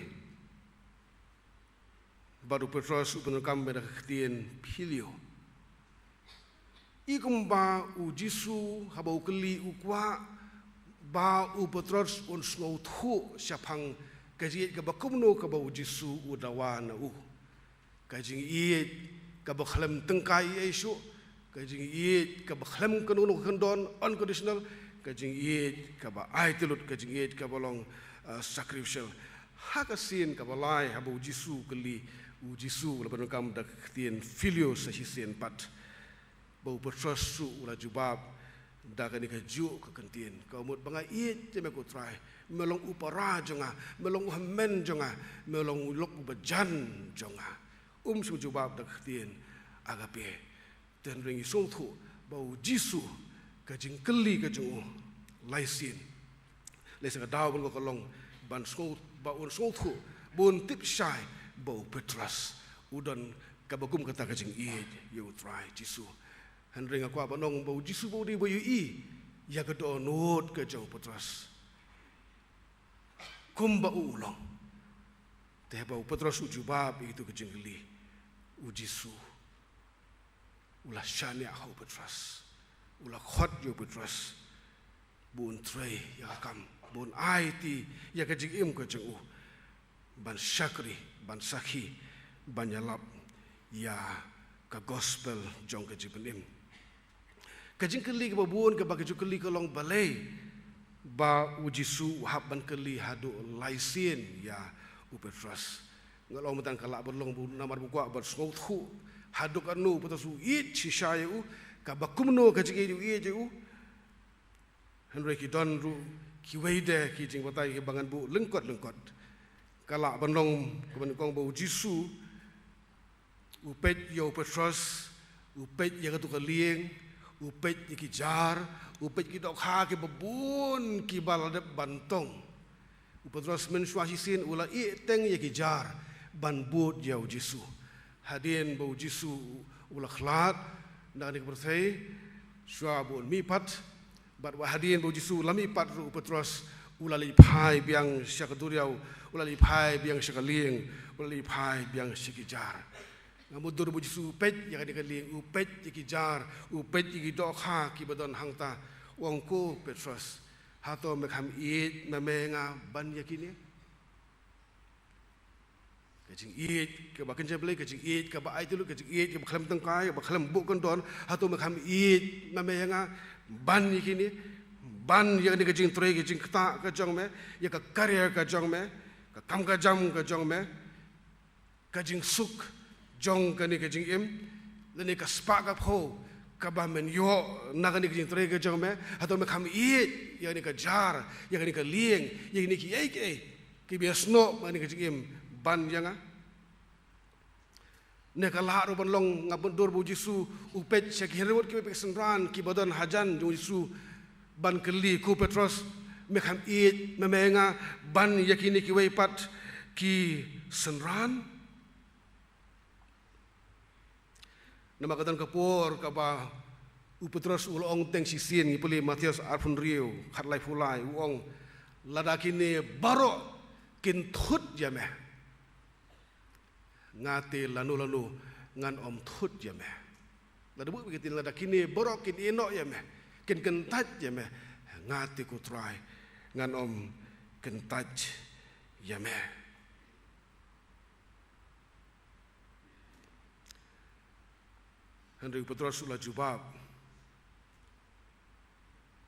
baru Petrus u pun kami da ktin filio ikum ba u Jisu haba u kli u kwa ba u Petrus un snau thu syapang kaji ka ba kumno ka ba u Jisu u dawana u kaji i ka ba khlam tengkai isu kaji i ka ba khlam kanu kandon unconditional kaji i ka ba ai telut kaji i ka ba long sacrificial hakasin ka ba lai haba u Jisu kli u Jisu la ban kam da tien filio sa hisen pat bau Petrus su ula jubab da kani ka ju ka kantien ka mut banga it te me ko try melong upara jonga melong hamen jonga melong lok bajan jonga su jubab da kantien agape ten ring so thu bau Jisu ka jing keli ka ju laisin lesa ka daw ko long ban so ba un so thu bon tip shai bau Petrus udon ka bagum kata ka jing it you try Jisu Henry ngakwa banong bau Jisu bau di bau i ya ka do not ke jauh Petrus kum ba ulong te bau Petrus ujubab itu ke jengli u Jisu ulah syania hau Petrus ulah khot yo Petrus bun trei ya kam bun IT ya ke jing ke jeng ban syakri ban sakhi ban yalap ya ka gospel jong ke jibenim kajing keli ke babun ke bagi keli ke long balai ba u Jisu hab ban keli hadu laisin ya u Petrus ngalong metan kala berlong bu namar buku bar sngau thu hadu kanu petasu it shisaya u ka bakumno kajing itu i je u Henry ki don ru ki weide ki jing batai ke bangan bu lengkot kala berlong ke ban kong bu Jisu upet yo Petrus upet ya tu kalieng upet ki jar upet ki dok ha ki babun ki balade bantong Petrus men swasisin ula i teng ya ki jar ban bud ya Jisu hadien bau Jisu ula khlat na ni berthai swa bun mi pat bat wa hadien bau Jisu lami pat ru Petrus ula li phai biang syakaduriau ula li phai biang syakalieng ula li phai biang sikijar ngamudur bu Jisu pet ya kali upet ki jar upet ki do kha ki badon hangta wongko Petrus hato mekham it menga ban yakini kajing it ke bakan jeble kajing it ke ba ai tulu kajing it ke khlam tengkai ba khlam bu kon don hato mekham it menga ban yakini ban ya ni kajing trei kajing kta ka jong me ya ka karya ka jong me ka kam ka jam ka jong me kajing suk jong kani ke jing im leni ka spa ka pho ka ba men yo na kani ke jing tre ke jong me hato me kham i ya ni ka jar ya ni ka lieng ya ni ki ai ke biasno mani ke jing im ban yanga ne ka la ro ban long ngabun dor bu Jisu upet se ki herwot ki pe senran ki badon hajan ju Jisu ban keli ku Petrus me kham i me menga ban yakini ki wei pat ki senran nama katan kapor kaba u Petrus ulong teng sisin ngipuli Matius arfun riu khatlai fulai uong ladakine baro kin thut jame ngate lanu ngan om thut jame ladabu bikitin ladakine baro kin ino jame kin kentat jame ngate ku try ngan om kentat jame Henry Petrus ula jubab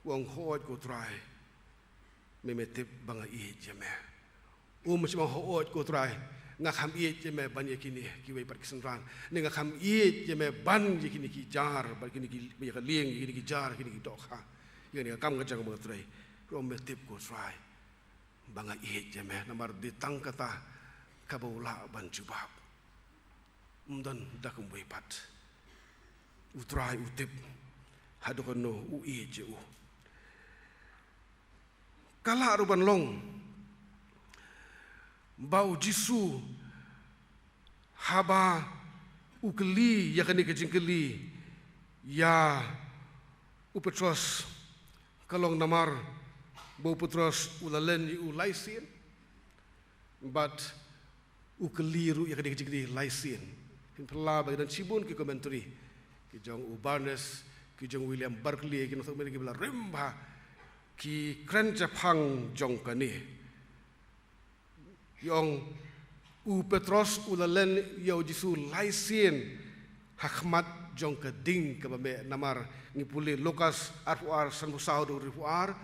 wong hoot ko try me metip banga I jeme macam hoot ko try ngak ham I jeme ban yakini ki wei par kisenran ni ngak ham I jeme ban yakini ki jar ban kini ki me ka lieng yakini ki jar kini ki dok ha yani kam ngajang mo try ko metip ko try banga I jeme namar ditang kata kabula ban jubab dan dakum wei pat utrai utip hadokono ui je u kala ruban long bau jisu haba ukeli ya kani kejingkeli ya upetros kalong namar bau petros ulalen u laisin but ukeli ru ya kani kejingkeli laisin pela bagi dan cibun ki komentari ki jong Barnes ki jong William Barclay kinosok mereka bila remba ki kren Jepang jong kani yong Petros ulalen yau jisu laisin hakmat jong keding kabame namar ngipuli Lukas arfuar sanbusau do rifuar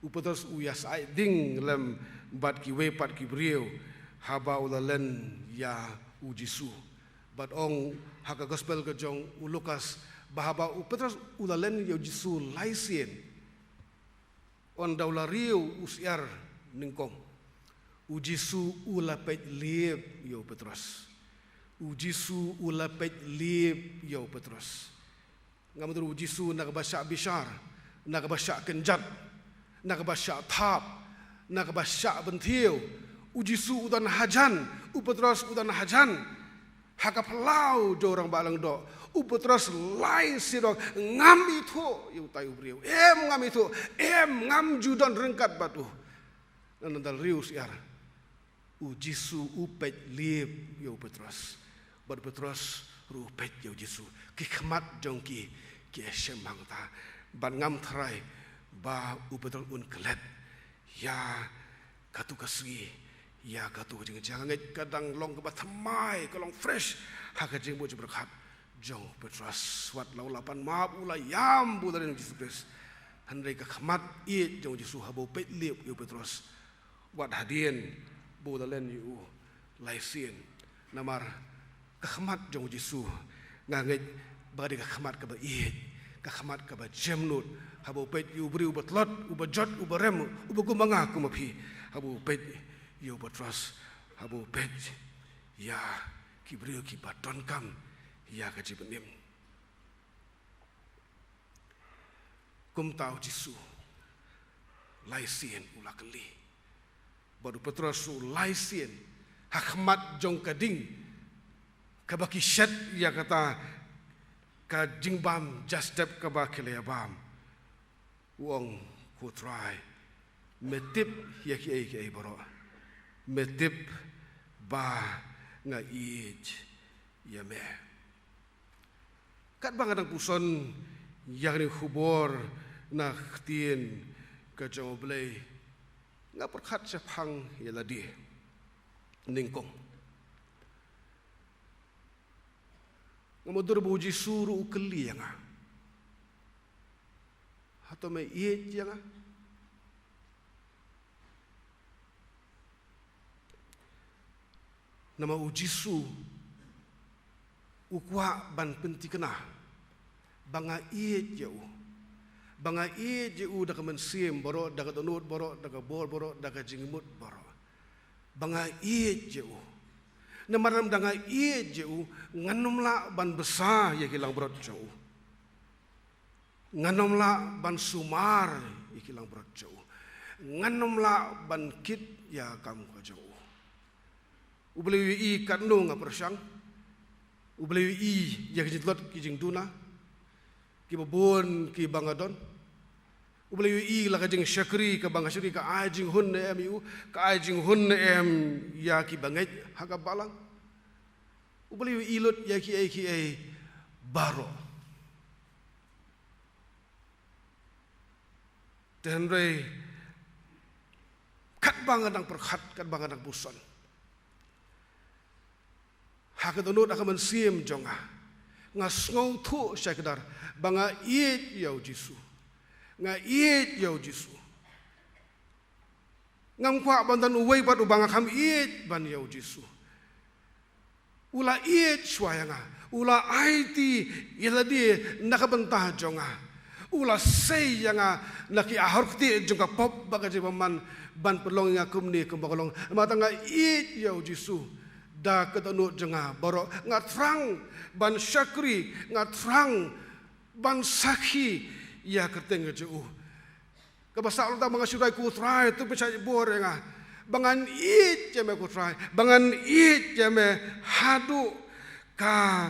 Petros uyas ai ding lem bat ki wepat ki brio haba ulalen ya ujisu but ong haka gospel ke jong Lukas bahaba Petros ulalen yau jisu laisin on daula riu usiar ningkong ujisu ulapet liep yau Petros ujisu ulapet liep yau Petros ngamudur ujisu nakabasya bishar nakabasya kenjat nakabasya thap nakabasya bentiu ujisu udan hajan Petros udan hajan haka pelau dorang balang do Petros lai sirok ngam itu yu tayu brio ngam itu ngam judan rengkat batu nanandal rius yar ujisu upet liep yu Petros bad Petros rupet yu jisu kikmat jongki ki semang ta ban ngam trai ba Petros un kelet ya katu kasgi ya katu jeng jangan kadang long kebat thamai kalong fresh haka jeng bo berkat jong Petros wat lau lapan maaf ula yam bulan Yesus Kristus handai ka khamat I jong Yesus habo pet liep yu Petros wat hadien bulan yu laisin namar ka khamat jong Yesus nganget bagadi ka khamat ka ba I ka khamat ka ba jemnut habo pet yu bri ubatlot ubajot ubarem ubagumanga kumapi habo pet yu Petros habo pet ya kibrio ki baton kam ya kaji benim kum tau jisu laisin ulakeli baru Petros laisin hakmat jong kading kabaki shat ya kata ka jingbam justep kabakele bam wong kutrai metip ya ki baro metip ba nga ij yame kat bangadang puson yang ni hubor na ktien ka jong blay nga perkhat Jepang yala di ningkong ngamodur buji suru ukeli yang atau me ij yang nama ujisu ukwa ban penti kena banga I jauh banga I jauh dak mensim boro dak donut boro dak bor boro dak jingmut boro banga I jauh namaram danga I jauh nganumla ban besar ya kilang berot jauh nganumla ban sumar ya kilang berot jauh nganumla ban kit ya kamu jauh ublewi I katno nga persang ublewi I ya kijitlot kijing tuna ki babon ki bangadon ublewi I la kajing syakri ka bangasri ka ajing hun em ka ajing hun em ya ki bangai haka balang ublewi I lot ya ki baro tenre kat bangadang perkhat kat bangadang buson hakadonut akan mensim jonga ngas ngau tu syakdar banga I yau jisu nga iet yau Jisu ngam kwa bandan uwei pat ubang kham iet ban yau Jisu ula iet shwayanga ula aiti iladi nakabantah jonga ula sei yanga naki ahorti jonga pop bagaje paman ban pelong nga kumni kumbakolong matanga iet yau Jisu da ketanu jonga boro nga trang ban syakri nga trang ban sakhi ya keteng ju kabasa ulta mga surai ku try tu pecah bor nga bangan it jame ku try bangan it jame hadu ka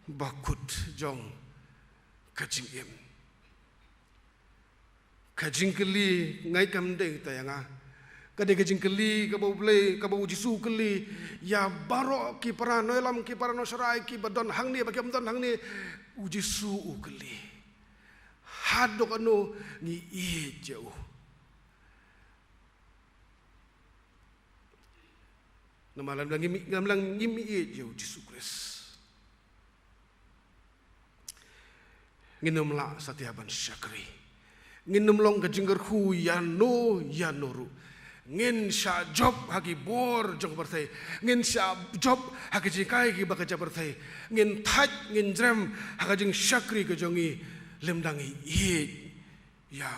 bakut jong kajing keli ngai kam deng tayanga kade kajing keli ka bau play ka bau Jisu keli ya baro ki para noilam ki para no sarai ki badon hangni bagam don hangni Jisu keli hadok anu ni iet jauh nama lang ngimi iet jauh Jisu Kristus nginum la satiaban syakri nginum long kajingger hu yanoru ngin sya job hagi bor jong berthai ngin sya job hagi jikai ki bakaja berthai ngin thaj ngin jrem hagajing syakri kejongi lemdangi iet ya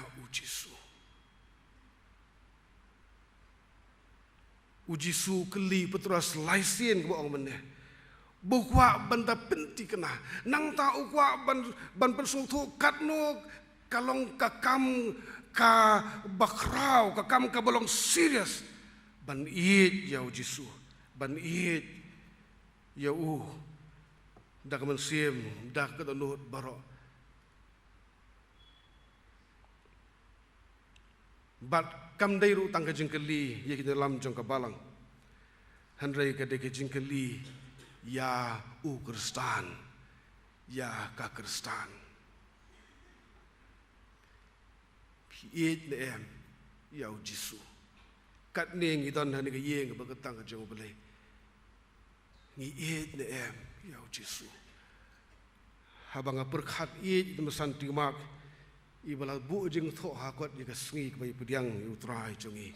Jisu keli petras laisien ko ang meneh bukwa banda penti kena nang ta ukwa ban pensungtu katno kalong kakam ka bakrau kakam ka bolong serius ban iet ya Jisu ban iet ya dak mensiem dak ketanut baro bat kam dairu tangga jengkeli ya kita dalam jong kabalang handrai ka deke jengkeli ya Kristan ya ka Kristan iet le em ya Jisu kat ning idon han ke yeng ba katang ka jong belai ni iet le em ya Jisu habang perkhat iet mesan timak ibala bu jing tho hakot ni kasngi bai pudiang utrai jongi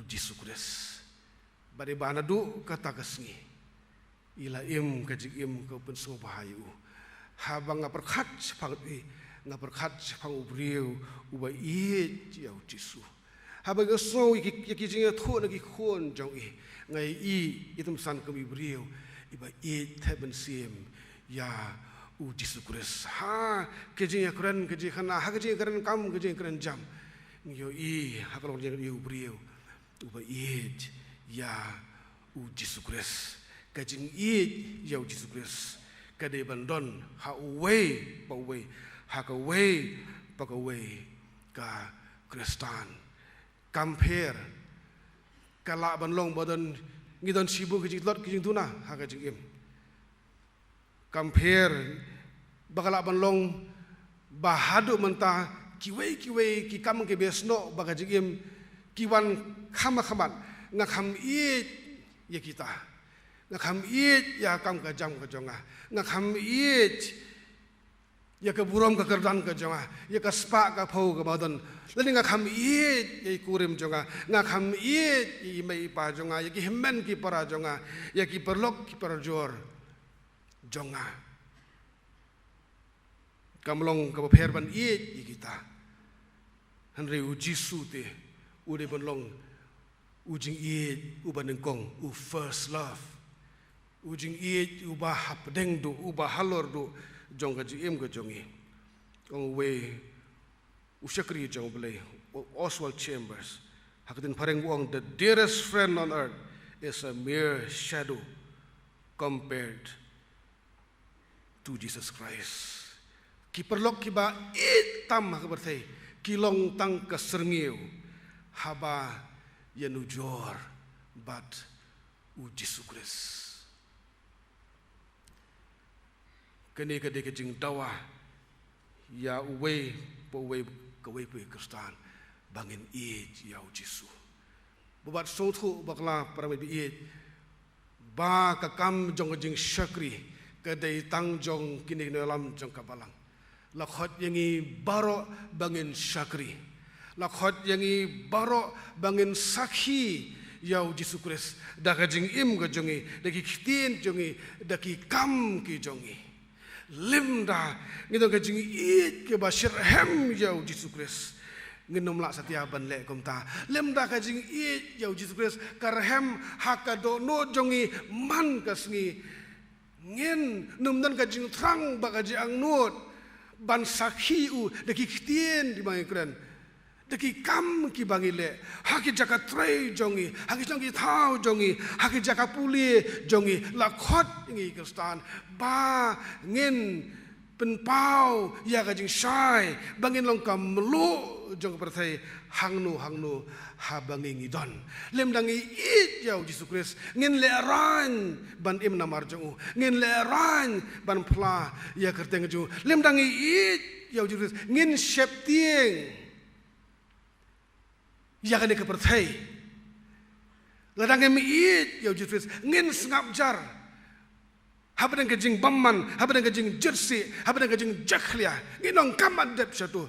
Jisu Kristus bade bana du kata kasngi ila im kajim ko penso bahayu habang perkhat phang nga perkhat phang ubriu uba iet ya Jisu habang so ki jing tho na ki khon jongi ngai itum san ko ubriu iba iet theben sim ya Jisu Kristus ha kejing keren kejing khana ha kejing keren kam kejing keren jam yo hakalong jeng yu brio uba iet ya Jisu Kristus kejing iet ya Jisu Kristus kade bandon ha uwe pa uwe ha ka we pa ka we ka Kristan compare kala banlong badan ngidon sibu kejing lot kejing tuna ha kejing im compare bakala banlong bahadu mentah kiwei ki kam ke besno bagajim kiwan khama ngakam iet ya kita ngakam iet ya kam ka jam ka jonga ngakam iet ya ka burom ka kerdan ka jonga ya ka spa ka phau ka badan lani ngakam iet ya kurim jonga ngakam iet i mai pa jonga ya ki hemmen ki para jonga ya ki perlok ki perjor jonga kamlong ka pherban iet i kita hanre Jisu te ude banlong ujing iet ubanengkong first love ujing iet uba hapdeng do uba halor do jong ka jim ka jongi ong we usyakri jong blay Oswald Chambers hakatin pareng wong the dearest friend on earth is a mere shadow compared to Jesus Christ. Ki perlok ki ba itam ha berthai kilong tang kaserngeu haba yanujor bat Jisu Kristus. Kene kade ke jing dawa ya uwe po we ka we pe Kristan bangin ya Jisu. Bubat sothu bakla para bi ba ka kam jong jing syakri kadai tang jong kini dalam jong kabalang Lakhot yangi barok bangin syakri. Lakhot yangi barok bangin sakhi yau Yesus Kristus. Daka jing im ke jongi, daki kitien jongi, daki kam ki jongi. Limda ngito ke jing it ke basir hem yau Yesus Kristus. Nginom lak satia ban le komta. Limda ke jing it yau Yesus Kristus karhem hakado no jongi man kasngi. Ngin numdan ke jing trang bakaji ang not ban sakhi u daki kitien di bangi keren. Daki kam ki bangile haki jaka trei jongi haki jongi thau jongi haki jaka puli jongi lakhot ngi kristan ba ngin pen pau ya ka jing sai bangin long kam lu jong perthai hangnu ha bangi ngidon lem dangi it yau Yesus Kristus ngin le ran ban im namar jongu ngin le ran ban pla ya kerteng ju lem dangi it yau Yesus Kristus ngin shep tieng ya kan ke perthai ladang em it yau Yesus ngin sngap jar habang ke jing bamman habang ke jing jersey habang ke jing jakhlia nginong kamat dep satu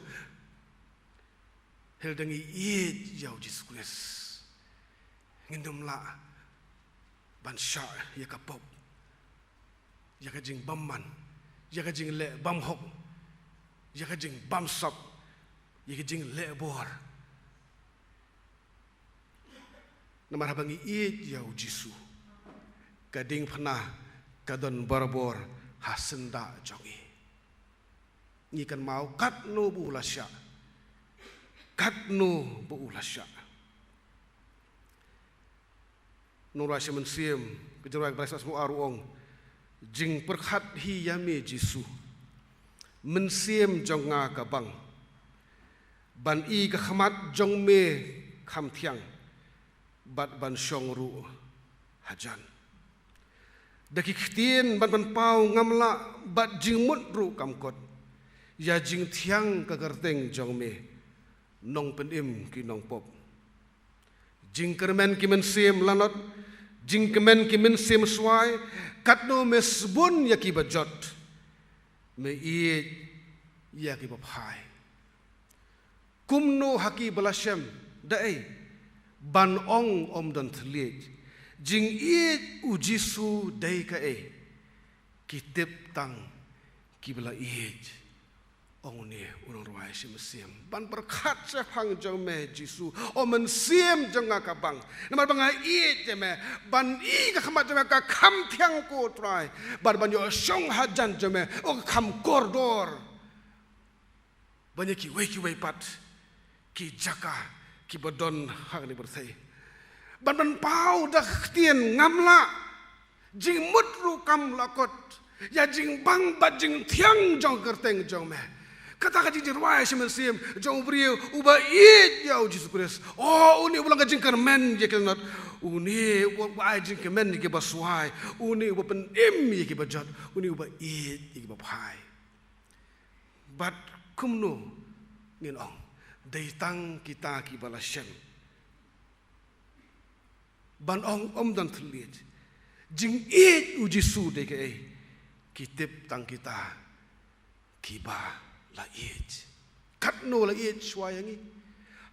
hel dangi it yau Yesus Kristus ngindum la ban sha ya ka pop ya ka jing bamman ya ka jing le bam hok ya ka jing bam sap ya ka jing le bor namar habangi it yau Yesus kading pernah kadon barbor hasenda jongi ni kan mau kat no bu ulasya katno bu ulasya nurasya mensiem kejerak bahasa semua aruong jing perkhat hi yame Yesus mensiem jonga kabang ban i ka khamat jong me kham thiang bat ban shong ru hajan daki ktien ban pau ngamla bat jing mut ru kamkot ya jing thiang ka garteng jong me nong penim ki nong pop jing kermen ki mensiem lanot jing kemen ki mensiem swai katno mesbun ya ki bajot me i ya ki baphai kumno haki balashem dai ban ong om dan thliej jing it u Yesus dai ka kitip tang ki bala it ong ne unong ruai sim sim ban perkhat se phang jong me Yesus o men sim jong ka bang namar bang it je me ban i ka khamat je me ka kham thiang ko trai bar ban yo shong hajan je me o kham kordor banyak ki wei pat ki jaka ki bodon hang ni bersai ban pau dah tien ngamla jing mut ru kam lakot ya jing bang bat jing thiang jong kerteng jong me kata ka jing ruai sim sim jong brio uba it ya Yesus Kristus oh uni ulang ka jing kermen je kelnot uni uba jing kermen ke baswai uni uba pen im ke bajat uni uba it ke bapai bat kumno ngin ong datang kita ki balasyan ban ong om dan thliet jing it u Yesus de ke kitip tang kita kiba la it katno la it swayangi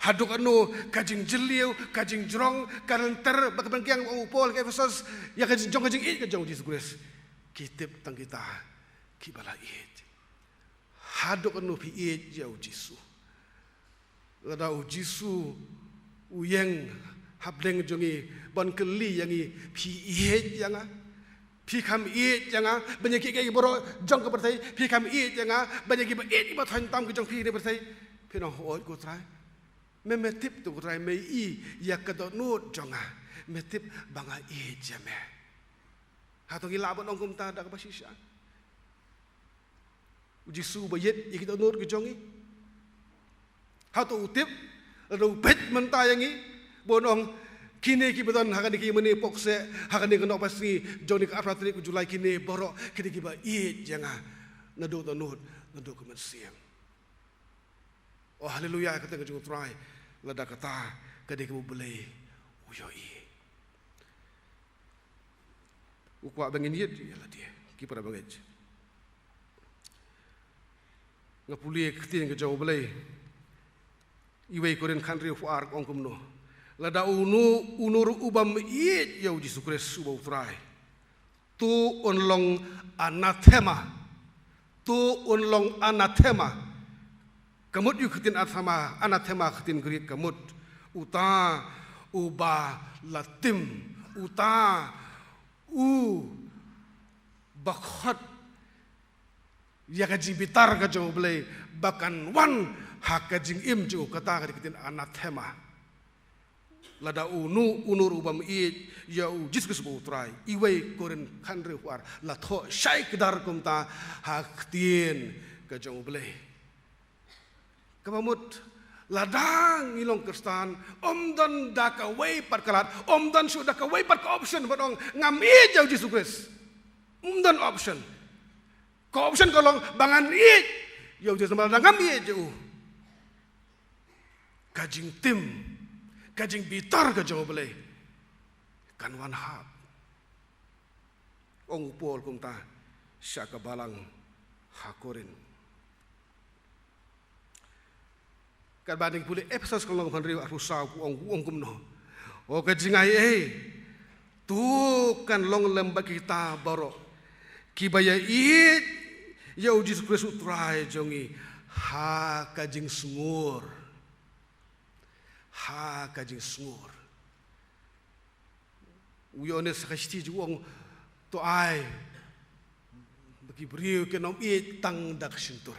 haduk anu kajing jeliu kajing jrong karanter bakaban kyang upol ke Efesus ya kajing jong kajing it kajong Yesus Kristus kitip tang kita kiba la it haduk anu pi it ya Yesus lada u Yesus u yang hableng jongi ban keli yangi pi it yanga pi kam it yanga banyak ki boro jong ke bertai pi kam it yanga banyak ki it ba than tam ki jong pi ne bertai pi no oi ko trai me tip tu trai me i ya ka do nut jonga me tip banga it jame ha to ngila bon ong kum ta da ka basisha u Yesus ba yet ki do nut ki jongi ha to utip ro pet mentayangi bonong kini ki beton hakan ki meni pokse hakan ki nok pasti joni ka apratri ku julai kini borok kini ki ba it janga nadu to nut nadu ku mensiam oh haleluya kata ke trai lada kata kade ki boleh uyoi ukwa bangin yet ya dia ki para bangej ngapuli ketin ke jauh belai iwei koren country of ark ongkum no lada unur ubam iet yau Yesus Kristus ubau trai tu onlong anathema kamut yu ketin anathema ketin gerit kamut uta uba latim uta bakhot ya kajing bitar ka jong belai bakan wan hak kajing im jo kata ka ketin anathema lada unur ubam it ya Yesus bo trai iwei koren khandre war la tho shai kedar kumta hak tien ka jong belai kamamut ladang ilong kristan omdan daka wei parkalat omdan su daka wei parka option badong ngam i jau Yesus Kristus omdan option ko option kolong bangan i jau Yesus malah ngam i jau kajing tim kajing bitar ka jau belai kan wan hap ong pol kumta syaka balang hakorin kan banding pulih Efesus kalau ngandri rusau ong kumno o kajingai tu kan long lembak kita borok kibaya it ya Yesus Kristus trai jongi ha kajing sungur uyone sakasti juang to ai bagi beriu ke nom it tang dak sintur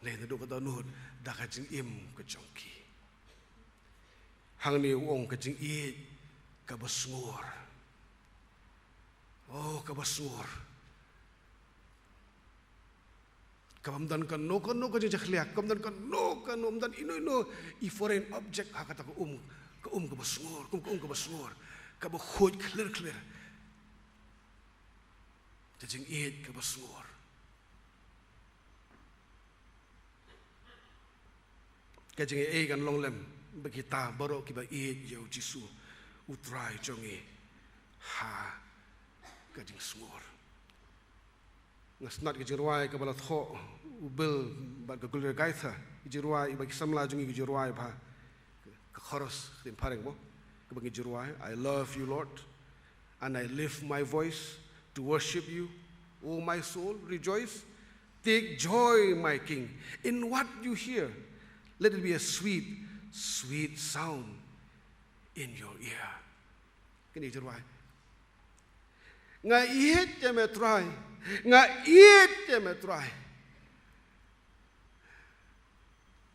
lain do kata nuhun dak kajing im ke jongki hang ni wong kajing it ka basngur ka basngur kamdan kan no kajing jakhliak kamdan kan no omdan ino I foreign object hakata ko ka basngur ka basngur ka ba khoj clear kajing it ka basngur kajing kan long lem bagita baro kiba it yau Jisu utrai jongi ha kajing sungur ngasnat kajing ruai kabala tho ubel ba gagul gaitha kajing ruai bagi samla jongi kajing ruai ba ka khoros tin pareng mo kabagi ruai I love you Lord and I lift my voice to worship you O my soul rejoice take joy my king in what you hear let it be a sweet sound in your ear. Kini jeruai. Nga iet jemetrai.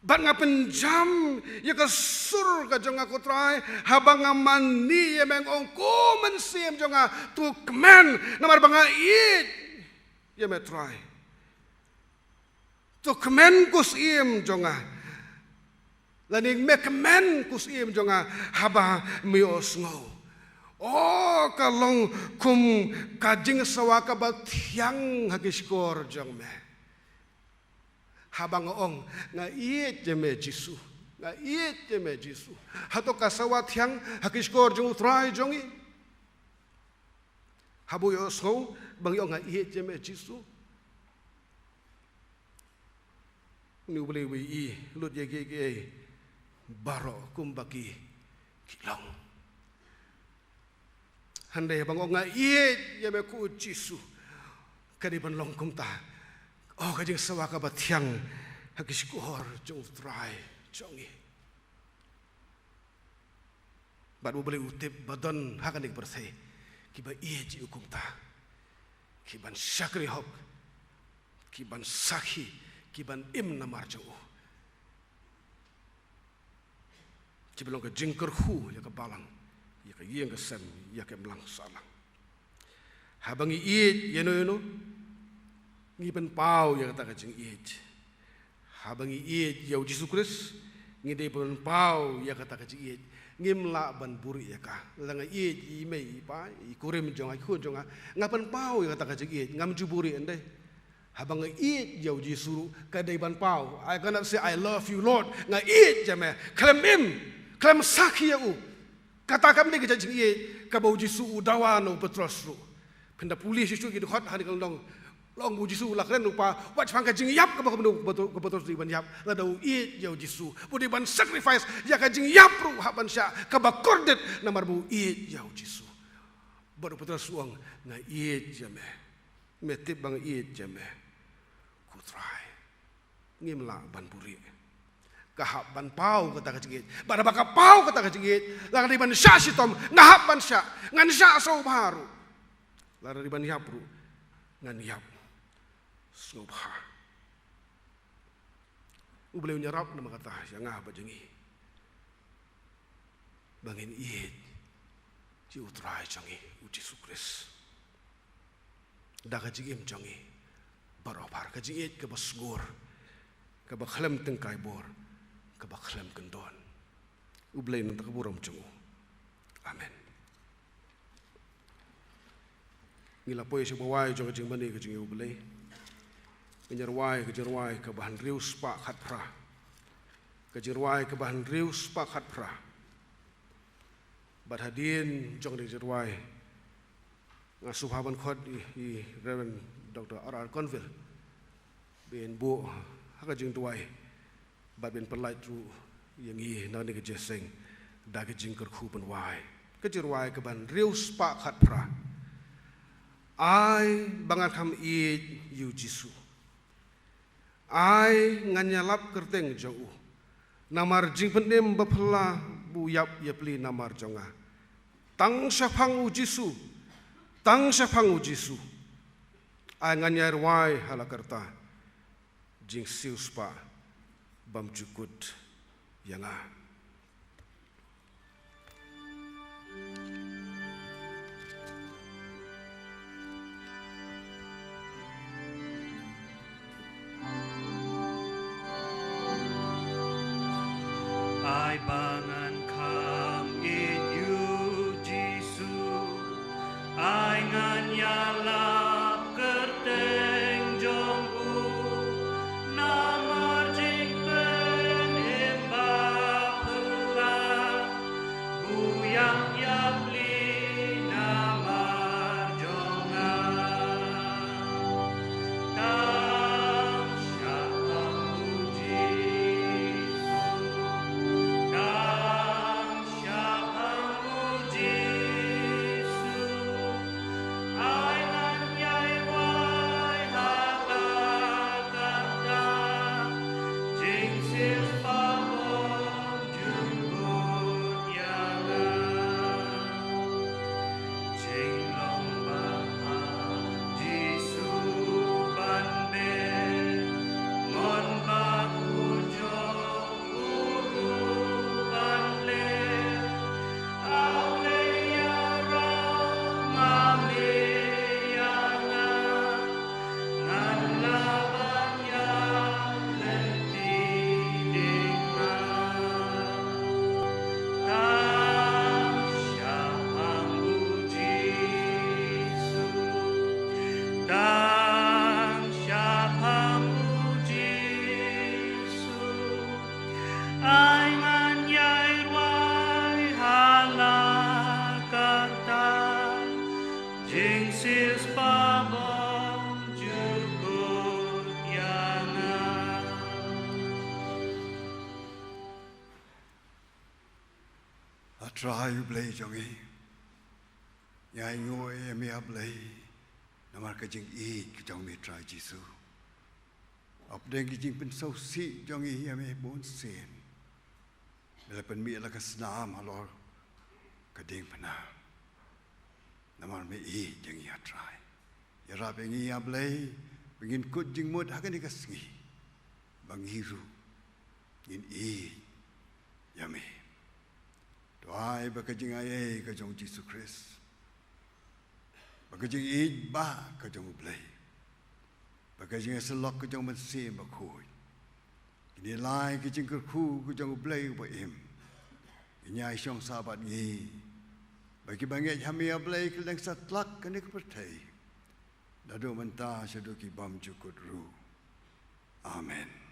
Bat nga penjam ya ka sur ka jonga ko trai habang nga mani ya meng ongko mensiem jonga tu kemen namar banga iet ya metrai. Tu kemen kus iem jonga laning mekemen kusim jonga haba mios ngo kalong kum kajing sawaka batyang hagiskor jong me haba ngoong nga iet jeme Jisu hato kasawatyang hagiskor jong utrai jongi habu yos ngo bang yo nga iet jeme Jisu ni boleh wi lut ye baro kumbaki kilong handai bang nga iet ya me ku Jisu kadi ban long kumta kajing sawaka batyang hagiskor jong trai jongi badu boleh utip badan hakanik bersai kiba iet ji kumta kiban syakri hok kiban sakhi kiban im namar jo Cibalong ke jingker hu ya ke balang ya ke yang ke sem ya ke melang salang habangi iet yeno ngipen pau ya kata ke jing iet habangi iet ya Yesus Kristus ngide pen pau ya kata ke jing iet ngimla ban buri ya ka langa iet I mei pa I kurim jonga khu jonga ngapen pau ya kata ke jing iet ngam juburi ende habang iet ya Yesus kadai ban pau I cannot say I love you Lord nga iet jame Klem sakhi ya kata kami ni kejajing ye kabau Jisu udawa no Petros ru penda pulih Jisu ki dkhot hani kalong long bu Jisu la kren lupa wat phang ka jing yap ka ba ka betul di ban yap la dau i jau Jisu bu di ban sacrifice ya ka jing yap ru ha ban sha ka ba kordet namar bu i jau Jisu baru betul suang na i jame metip bang i jame ku try ngim la ban puri kahap ban pau kata ka jingit bada baka pau kata ka jingit la di ban sha sitom ngahap ban sha ngan sha so baru la di ban yap ru ngan yap Snubha. Ubelai nyarap nama kata yang apa jengi. Bangin iit. Ji utrai jangi uji sukres. Dah kajing im jangi. Baropar kajing iit ke basgur. Ke bakhlem tengkai bor. Ke bakhlem kendon. Ubelai nanti keburam jengu. Amen. Ngilapoi sebawai jangan jeng mani kajing ubelai. Kejerwai ke bahan rius pak khat pra. Kejerwai ke bahan rius pak khat pra. Bad hadin jong di jerwai. Ngasuh haban khod i Reverend Dr. R.R. Conville. Ben bu haka jing tuai. Bad ben perlait ru yang i nani ke jeseng. Da ke jing kerku pen wai. Kejerwai ke bahan rius pak khat pra. Ai bangat ham i yu Jisu. Ai nganyalap kerteng jauh. Namar jing penem bapela bu yap yapli namar jonga. Tang syafang ujisu. Tang syafang ujisu. Ai nganyar wai halakarta. Jing sius pa bam jukut yanga. Ai bangan kam in you Jisu ai ngan yalap kerteng jongku namar jing pen imba pula buyang yapli namar jonga tam syapang uji Try play jongi. Yai ngoi me play. Namar kajing I jong me try Jisu. Apdeng kajing pen so si jongi me bon sen. Bila pen mi la kasnam halor kading pena. Namar me I jongi a try. Yara bengi a play. Bengin kut jing mud hakan ikasngi. Bangiru. In I yame. Doai bakajing ayai kajong Jisu Christ. Bakajing id ba kajong ublay. Bakajing asalok kajong mansim bakoy. Ini lai kajing kerku kajong ublay ba im. Inyai syong sabat ngi. Bagi bangit hami ablay kelang satlak kani kepertai. Dadu mentah syaduki bam jukut ru. Amen.